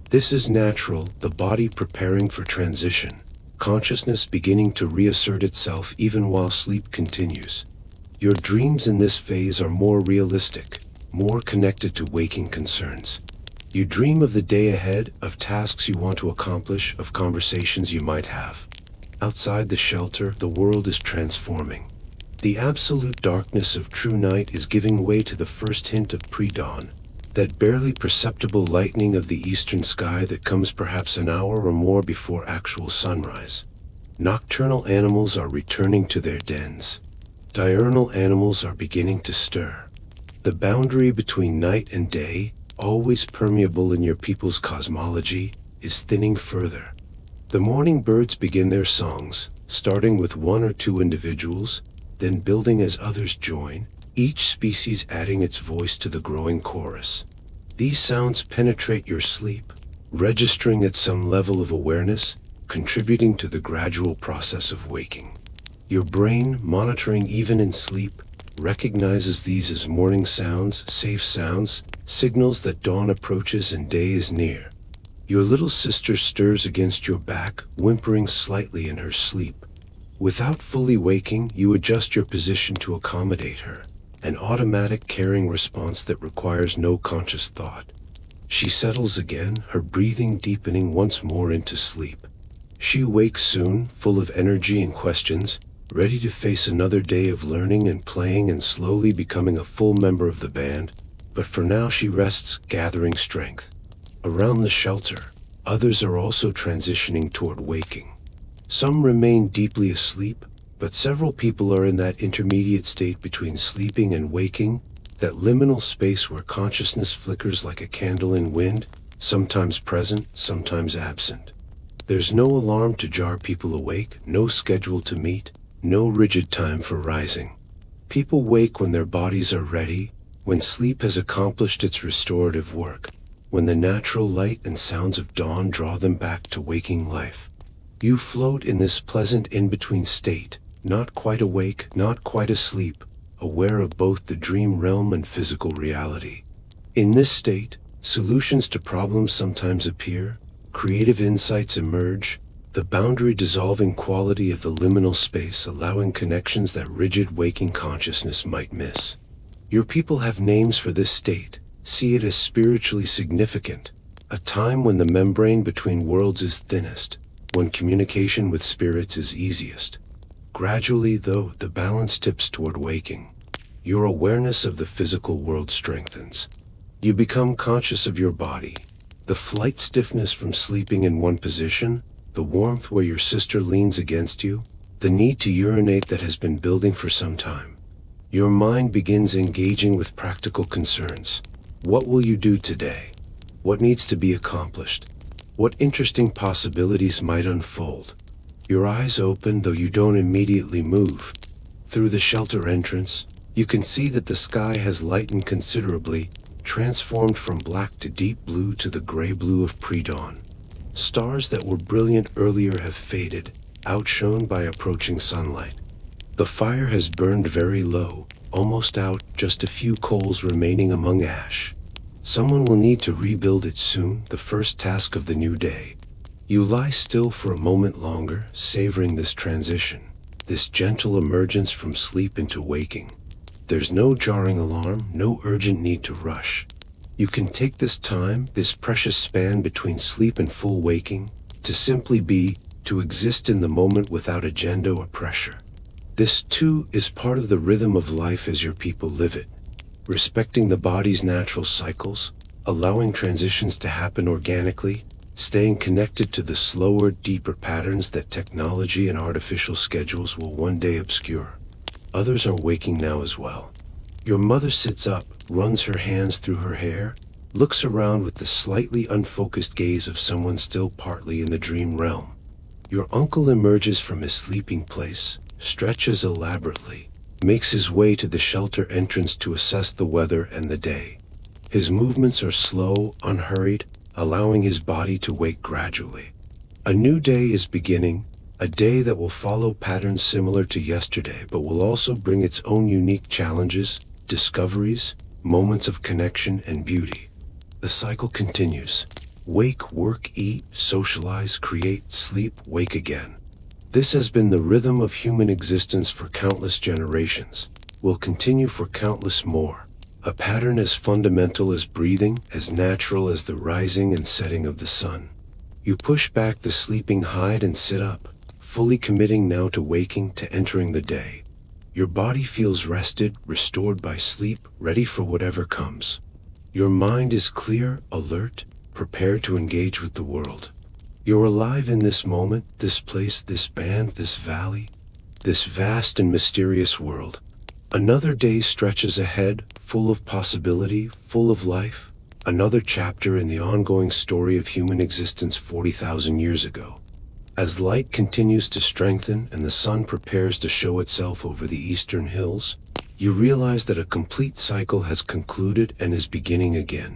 This is natural, the body preparing for transition, consciousness beginning to reassert itself even while sleep continues. Your dreams in this phase are more realistic, more connected to waking concerns. You dream of the day ahead, of tasks you want to accomplish, of conversations you might have. Outside the shelter, the world is transforming. The absolute darkness of true night is giving way to the first hint of pre-dawn, that barely perceptible lightening of the eastern sky that comes perhaps an hour or more before actual sunrise. Nocturnal animals are returning to their dens. Diurnal animals are beginning to stir. The boundary between night and day, always permeable in your people's cosmology, is thinning further. The morning birds begin their songs, starting with one or two individuals, then building as others join, each species adding its voice to the growing chorus. These sounds penetrate your sleep, registering at some level of awareness, contributing to the gradual process of waking. Your brain, monitoring even in sleep, recognizes these as morning sounds, safe sounds, signals that dawn approaches and day is near. Your little sister stirs against your back, whimpering slightly in her sleep. Without fully waking, you adjust your position to accommodate her, an automatic caring response that requires no conscious thought. She settles again, her breathing deepening once more into sleep. She wakes soon, full of energy and questions, ready to face another day of learning and playing and slowly becoming a full member of the band, but for now she rests, gathering strength. Around the shelter, others are also transitioning toward waking. Some remain deeply asleep, but several people are in that intermediate state between sleeping and waking, that liminal space where consciousness flickers like a candle in wind, sometimes present, sometimes absent. There's no alarm to jar people awake, no schedule to meet, no rigid time for rising. People wake when their bodies are ready, when sleep has accomplished its restorative work, when the natural light and sounds of dawn draw them back to waking life. You float in this pleasant in-between state, not quite awake, not quite asleep, aware of both the dream realm and physical reality. In this state, solutions to problems sometimes appear, creative insights emerge, the boundary-dissolving quality of the liminal space allowing connections that rigid waking consciousness might miss. Your people have names for this state. See it as spiritually significant, a time when the membrane between worlds is thinnest, when communication with spirits is easiest. Gradually, though, the balance tips toward waking. Your awareness of the physical world strengthens. You become conscious of your body, the slight stiffness from sleeping in one position, the warmth where your sister leans against you, the need to urinate that has been building for some time. Your mind begins engaging with practical concerns. What will you do today? What needs to be accomplished? What interesting possibilities might unfold? Your eyes open, though you don't immediately move. Through the shelter entrance, you can see that the sky has lightened considerably, transformed from black to deep blue to the gray blue of pre-dawn. Stars that were brilliant earlier have faded, outshone by approaching sunlight. The fire has burned very low, almost out, just a few coals remaining among ash. Someone will need to rebuild it soon, the first task of the new day. You lie still for a moment longer, savoring this transition, this gentle emergence from sleep into waking. There's no jarring alarm, no urgent need to rush. You can take this time, this precious span between sleep and full waking, to simply be, to exist in the moment without agenda or pressure. This, too, is part of the rhythm of life as your people live it, respecting the body's natural cycles, allowing transitions to happen organically, staying connected to the slower, deeper patterns that technology and artificial schedules will one day obscure. Others are waking now as well. Your mother sits up, runs her hands through her hair, looks around with the slightly unfocused gaze of someone still partly in the dream realm. Your uncle emerges from his sleeping place, stretches elaborately, makes his way to the shelter entrance to assess the weather and the day. His movements are slow, unhurried, allowing his body to wake gradually. A new day is beginning, a day that will follow patterns similar to yesterday but will also bring its own unique challenges, discoveries, moments of connection and beauty. The cycle continues. Wake, work, eat, socialize, create, sleep, wake again. This has been the rhythm of human existence for countless generations, will continue for countless more. A pattern as fundamental as breathing, as natural as the rising and setting of the sun. You push back the sleeping hide and sit up, fully committing now to waking, to entering the day. Your body feels rested, restored by sleep, ready for whatever comes. Your mind is clear, alert, prepared to engage with the world. You're alive in this moment, this place, this band, this valley, this vast and mysterious world. Another day stretches ahead, full of possibility, full of life. Another chapter in the ongoing story of human existence 40,000 years ago. As light continues to strengthen and the sun prepares to show itself over the eastern hills, you realize that a complete cycle has concluded and is beginning again.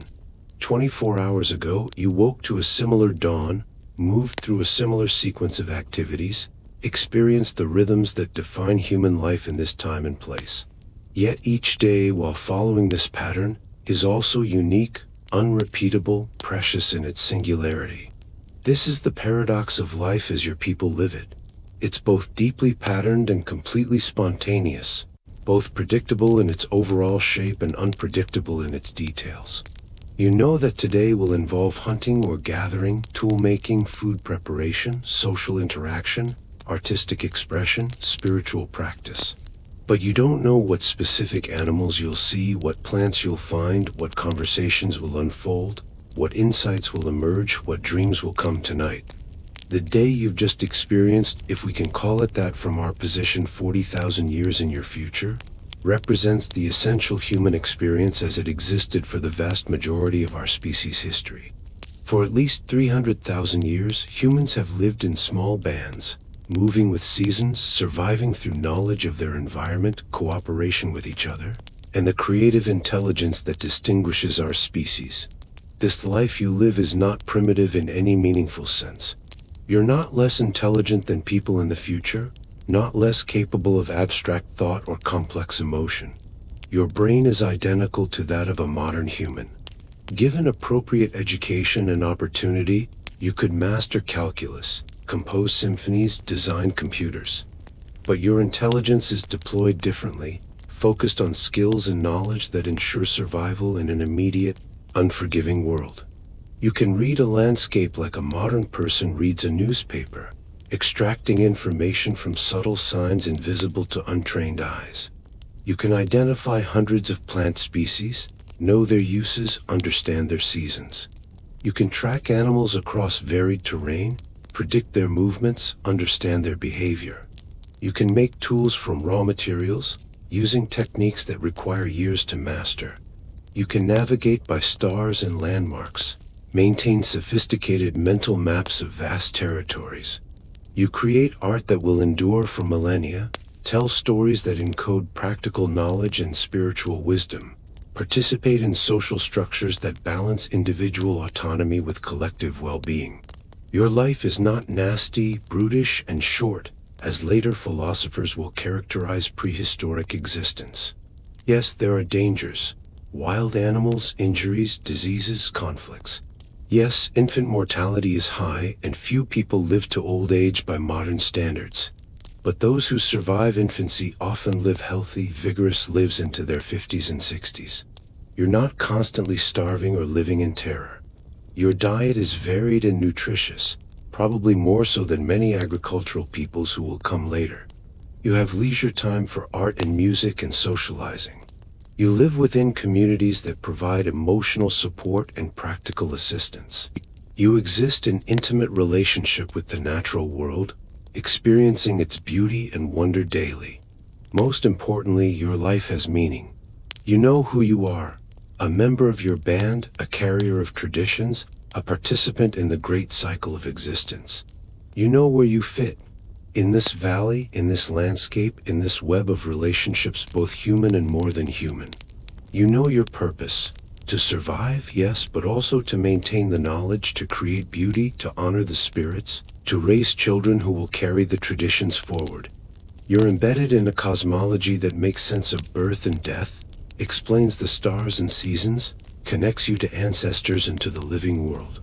24 hours ago, you woke to a similar dawn, moved through a similar sequence of activities, experienced the rhythms that define human life in this time and place. Yet each day, while following this pattern, is also unique, unrepeatable, precious in its singularity. This is the paradox of life as your people live it. It's both deeply patterned and completely spontaneous, both predictable in its overall shape and unpredictable in its details. You know that today will involve hunting or gathering, tool-making, food preparation, social interaction, artistic expression, spiritual practice. But you don't know what specific animals you'll see, what plants you'll find, what conversations will unfold, what insights will emerge, what dreams will come tonight. The day you've just experienced, if we can call it that from our position 40,000 years in your future, represents the essential human experience as it existed for the vast majority of our species' history. For at least 300,000 years, humans have lived in small bands, moving with seasons, surviving through knowledge of their environment, cooperation with each other, and the creative intelligence that distinguishes our species. This life you live is not primitive in any meaningful sense. You're not less intelligent than people in the future, not less capable of abstract thought or complex emotion. Your brain is identical to that of a modern human. Given appropriate education and opportunity, you could master calculus, compose symphonies, design computers. But your intelligence is deployed differently, focused on skills and knowledge that ensure survival in an immediate, unforgiving world. You can read a landscape like a modern person reads a newspaper, extracting information from subtle signs invisible to untrained eyes. You can identify hundreds of plant species, know their uses, understand their seasons. You can track animals across varied terrain, predict their movements, understand their behavior. You can make tools from raw materials, using techniques that require years to master. You can navigate by stars and landmarks, maintain sophisticated mental maps of vast territories. You create art that will endure for millennia, tell stories that encode practical knowledge and spiritual wisdom, participate in social structures that balance individual autonomy with collective well-being. Your life is not nasty, brutish, and short, as later philosophers will characterize prehistoric existence. Yes, there are dangers. Wild animals, injuries, diseases, conflicts. Yes, infant mortality is high, and few people live to old age by modern standards. But those who survive infancy often live healthy, vigorous lives into their 50s and 60s. You're not constantly starving or living in terror. Your diet is varied and nutritious, probably more so than many agricultural peoples who will come later. You have leisure time for art and music and socializing. You live within communities that provide emotional support and practical assistance. You exist in intimate relationship with the natural world, experiencing its beauty and wonder daily. Most importantly, your life has meaning. You know who you are, a member of your band, a carrier of traditions, a participant in the great cycle of existence. You know where you fit. In this valley, in this landscape, in this web of relationships, both human and more than human. You know your purpose. To survive, yes, but also to maintain the knowledge, to create beauty, to honor the spirits, to raise children who will carry the traditions forward. You're embedded in a cosmology that makes sense of birth and death, explains the stars and seasons, connects you to ancestors and to the living world.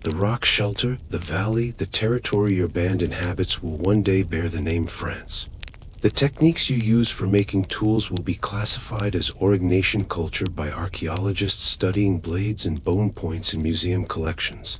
The rock shelter, the valley, the territory your band inhabits will one day bear the name France. The techniques you use for making tools will be classified as Aurignacian culture by archaeologists studying blades and bone points in museum collections.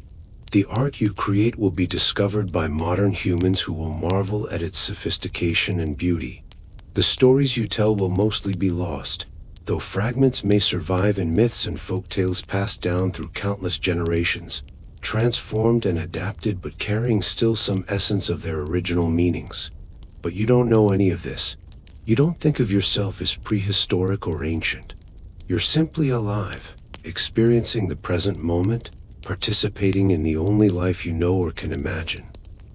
The art you create will be discovered by modern humans who will marvel at its sophistication and beauty. The stories you tell will mostly be lost. Though fragments may survive in myths and folk tales passed down through countless generations, transformed and adapted but carrying still some essence of their original meanings. But you don't know any of this. You don't think of yourself as prehistoric or ancient. You're simply alive, experiencing the present moment, participating in the only life you know or can imagine.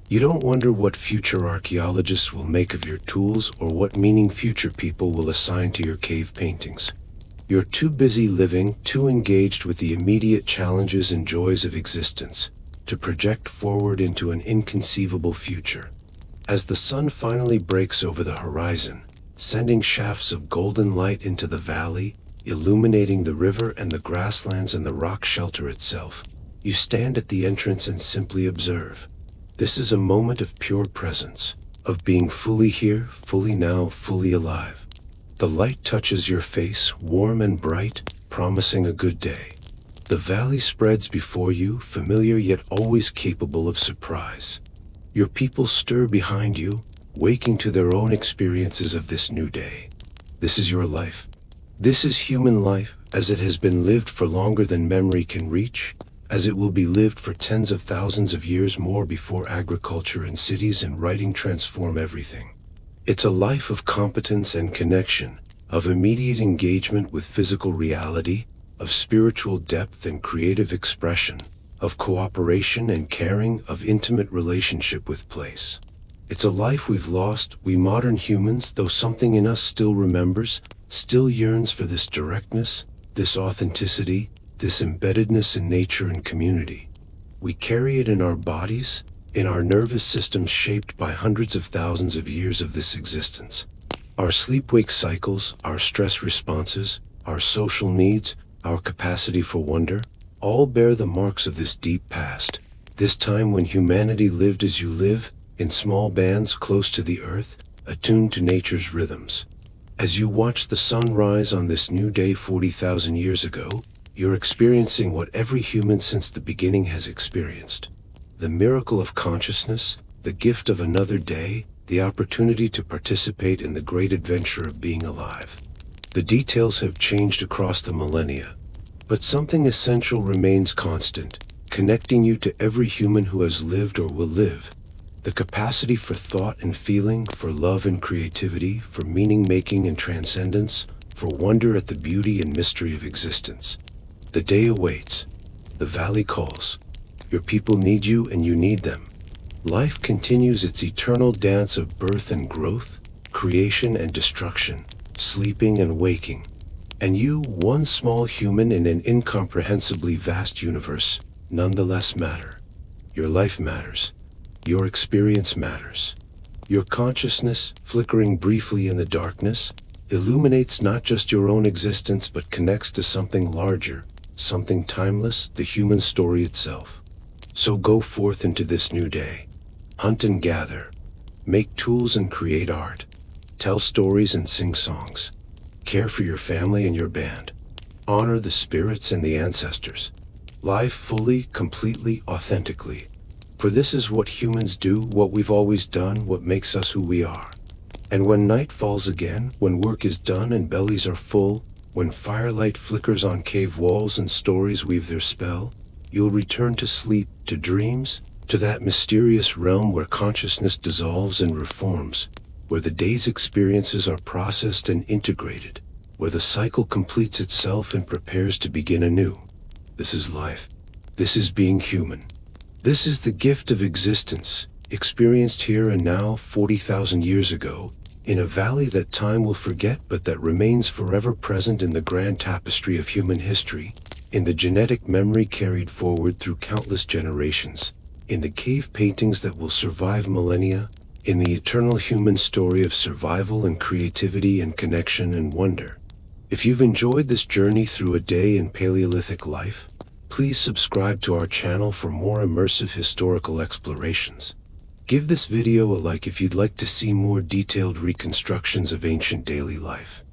You don't wonder what future archaeologists will make of your tools or what meaning future people will assign to your cave paintings. You're too busy living, too engaged with the immediate challenges and joys of existence, to project forward into an inconceivable future. As the sun finally breaks over the horizon, sending shafts of golden light into the valley, illuminating the river and the grasslands and the rock shelter itself, you stand at the entrance and simply observe. This is a moment of pure presence, of being fully here, fully now, fully alive. The light touches your face, warm and bright, promising a good day. The valley spreads before you, familiar yet always capable of surprise. Your people stir behind you, waking to their own experiences of this new day. This is your life. This is human life, as it has been lived for longer than memory can reach, as it will be lived for tens of thousands of years more before agriculture and cities and writing transform everything. It's a life of competence and connection, of immediate engagement with physical reality, of spiritual depth and creative expression, of cooperation and caring, of intimate relationship with place. It's a life we've lost, we modern humans, though something in us still remembers, still yearns for this directness, this authenticity, this embeddedness in nature and community. We carry it in our bodies, in our nervous systems shaped by hundreds of thousands of years of this existence. Our sleep-wake cycles, our stress responses, our social needs, our capacity for wonder, all bear the marks of this deep past, this time when humanity lived as you live, in small bands close to the earth, attuned to nature's rhythms. As you watch the sun rise on this new day 40,000 years ago, you're experiencing what every human since the beginning has experienced. The miracle of consciousness, the gift of another day, the opportunity to participate in the great adventure of being alive. The details have changed across the millennia, but something essential remains constant, connecting you to every human who has lived or will live. The capacity for thought and feeling, for love and creativity, for meaning-making and transcendence, for wonder at the beauty and mystery of existence. The day awaits. The valley calls. Your people need you and you need them. Life continues its eternal dance of birth and growth, creation and destruction, sleeping and waking. And you, one small human in an incomprehensibly vast universe, nonetheless matter. Your life matters. Your experience matters. Your consciousness, flickering briefly in the darkness, illuminates not just your own existence but connects to something larger, something timeless, the human story itself. So go forth into this new day. Hunt and gather. Make tools and create art. Tell stories and sing songs. Care for your family and your band. Honor the spirits and the ancestors. Live fully, completely, authentically. For this is what humans do, what we've always done, what makes us who we are. And when night falls again, when work is done and bellies are full, when firelight flickers on cave walls and stories weave their spell, you'll return to sleep, to dreams, to that mysterious realm where consciousness dissolves and reforms, where the day's experiences are processed and integrated, where the cycle completes itself and prepares to begin anew. This is life. This is being human. This is the gift of existence, experienced here and now 40,000 years ago, in a valley that time will forget but that remains forever present in the grand tapestry of human history, in the genetic memory carried forward through countless generations, in the cave paintings that will survive millennia, in the eternal human story of survival and creativity and connection and wonder. If you've enjoyed this journey through a day in Paleolithic life, please subscribe to our channel for more immersive historical explorations. Give this video a like if you'd like to see more detailed reconstructions of ancient daily life.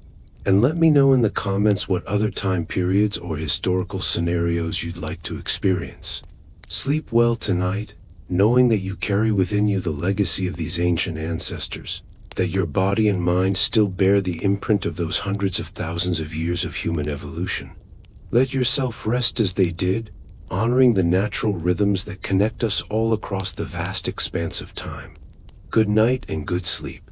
And let me know in the comments what other time periods or historical scenarios you'd like to experience. Sleep well tonight, knowing that you carry within you the legacy of these ancient ancestors. that your body and mind still bear the imprint of those hundreds of thousands of years of human evolution. Let yourself rest as they did, honoring the natural rhythms that connect us all across the vast expanse of time. Good night and good sleep.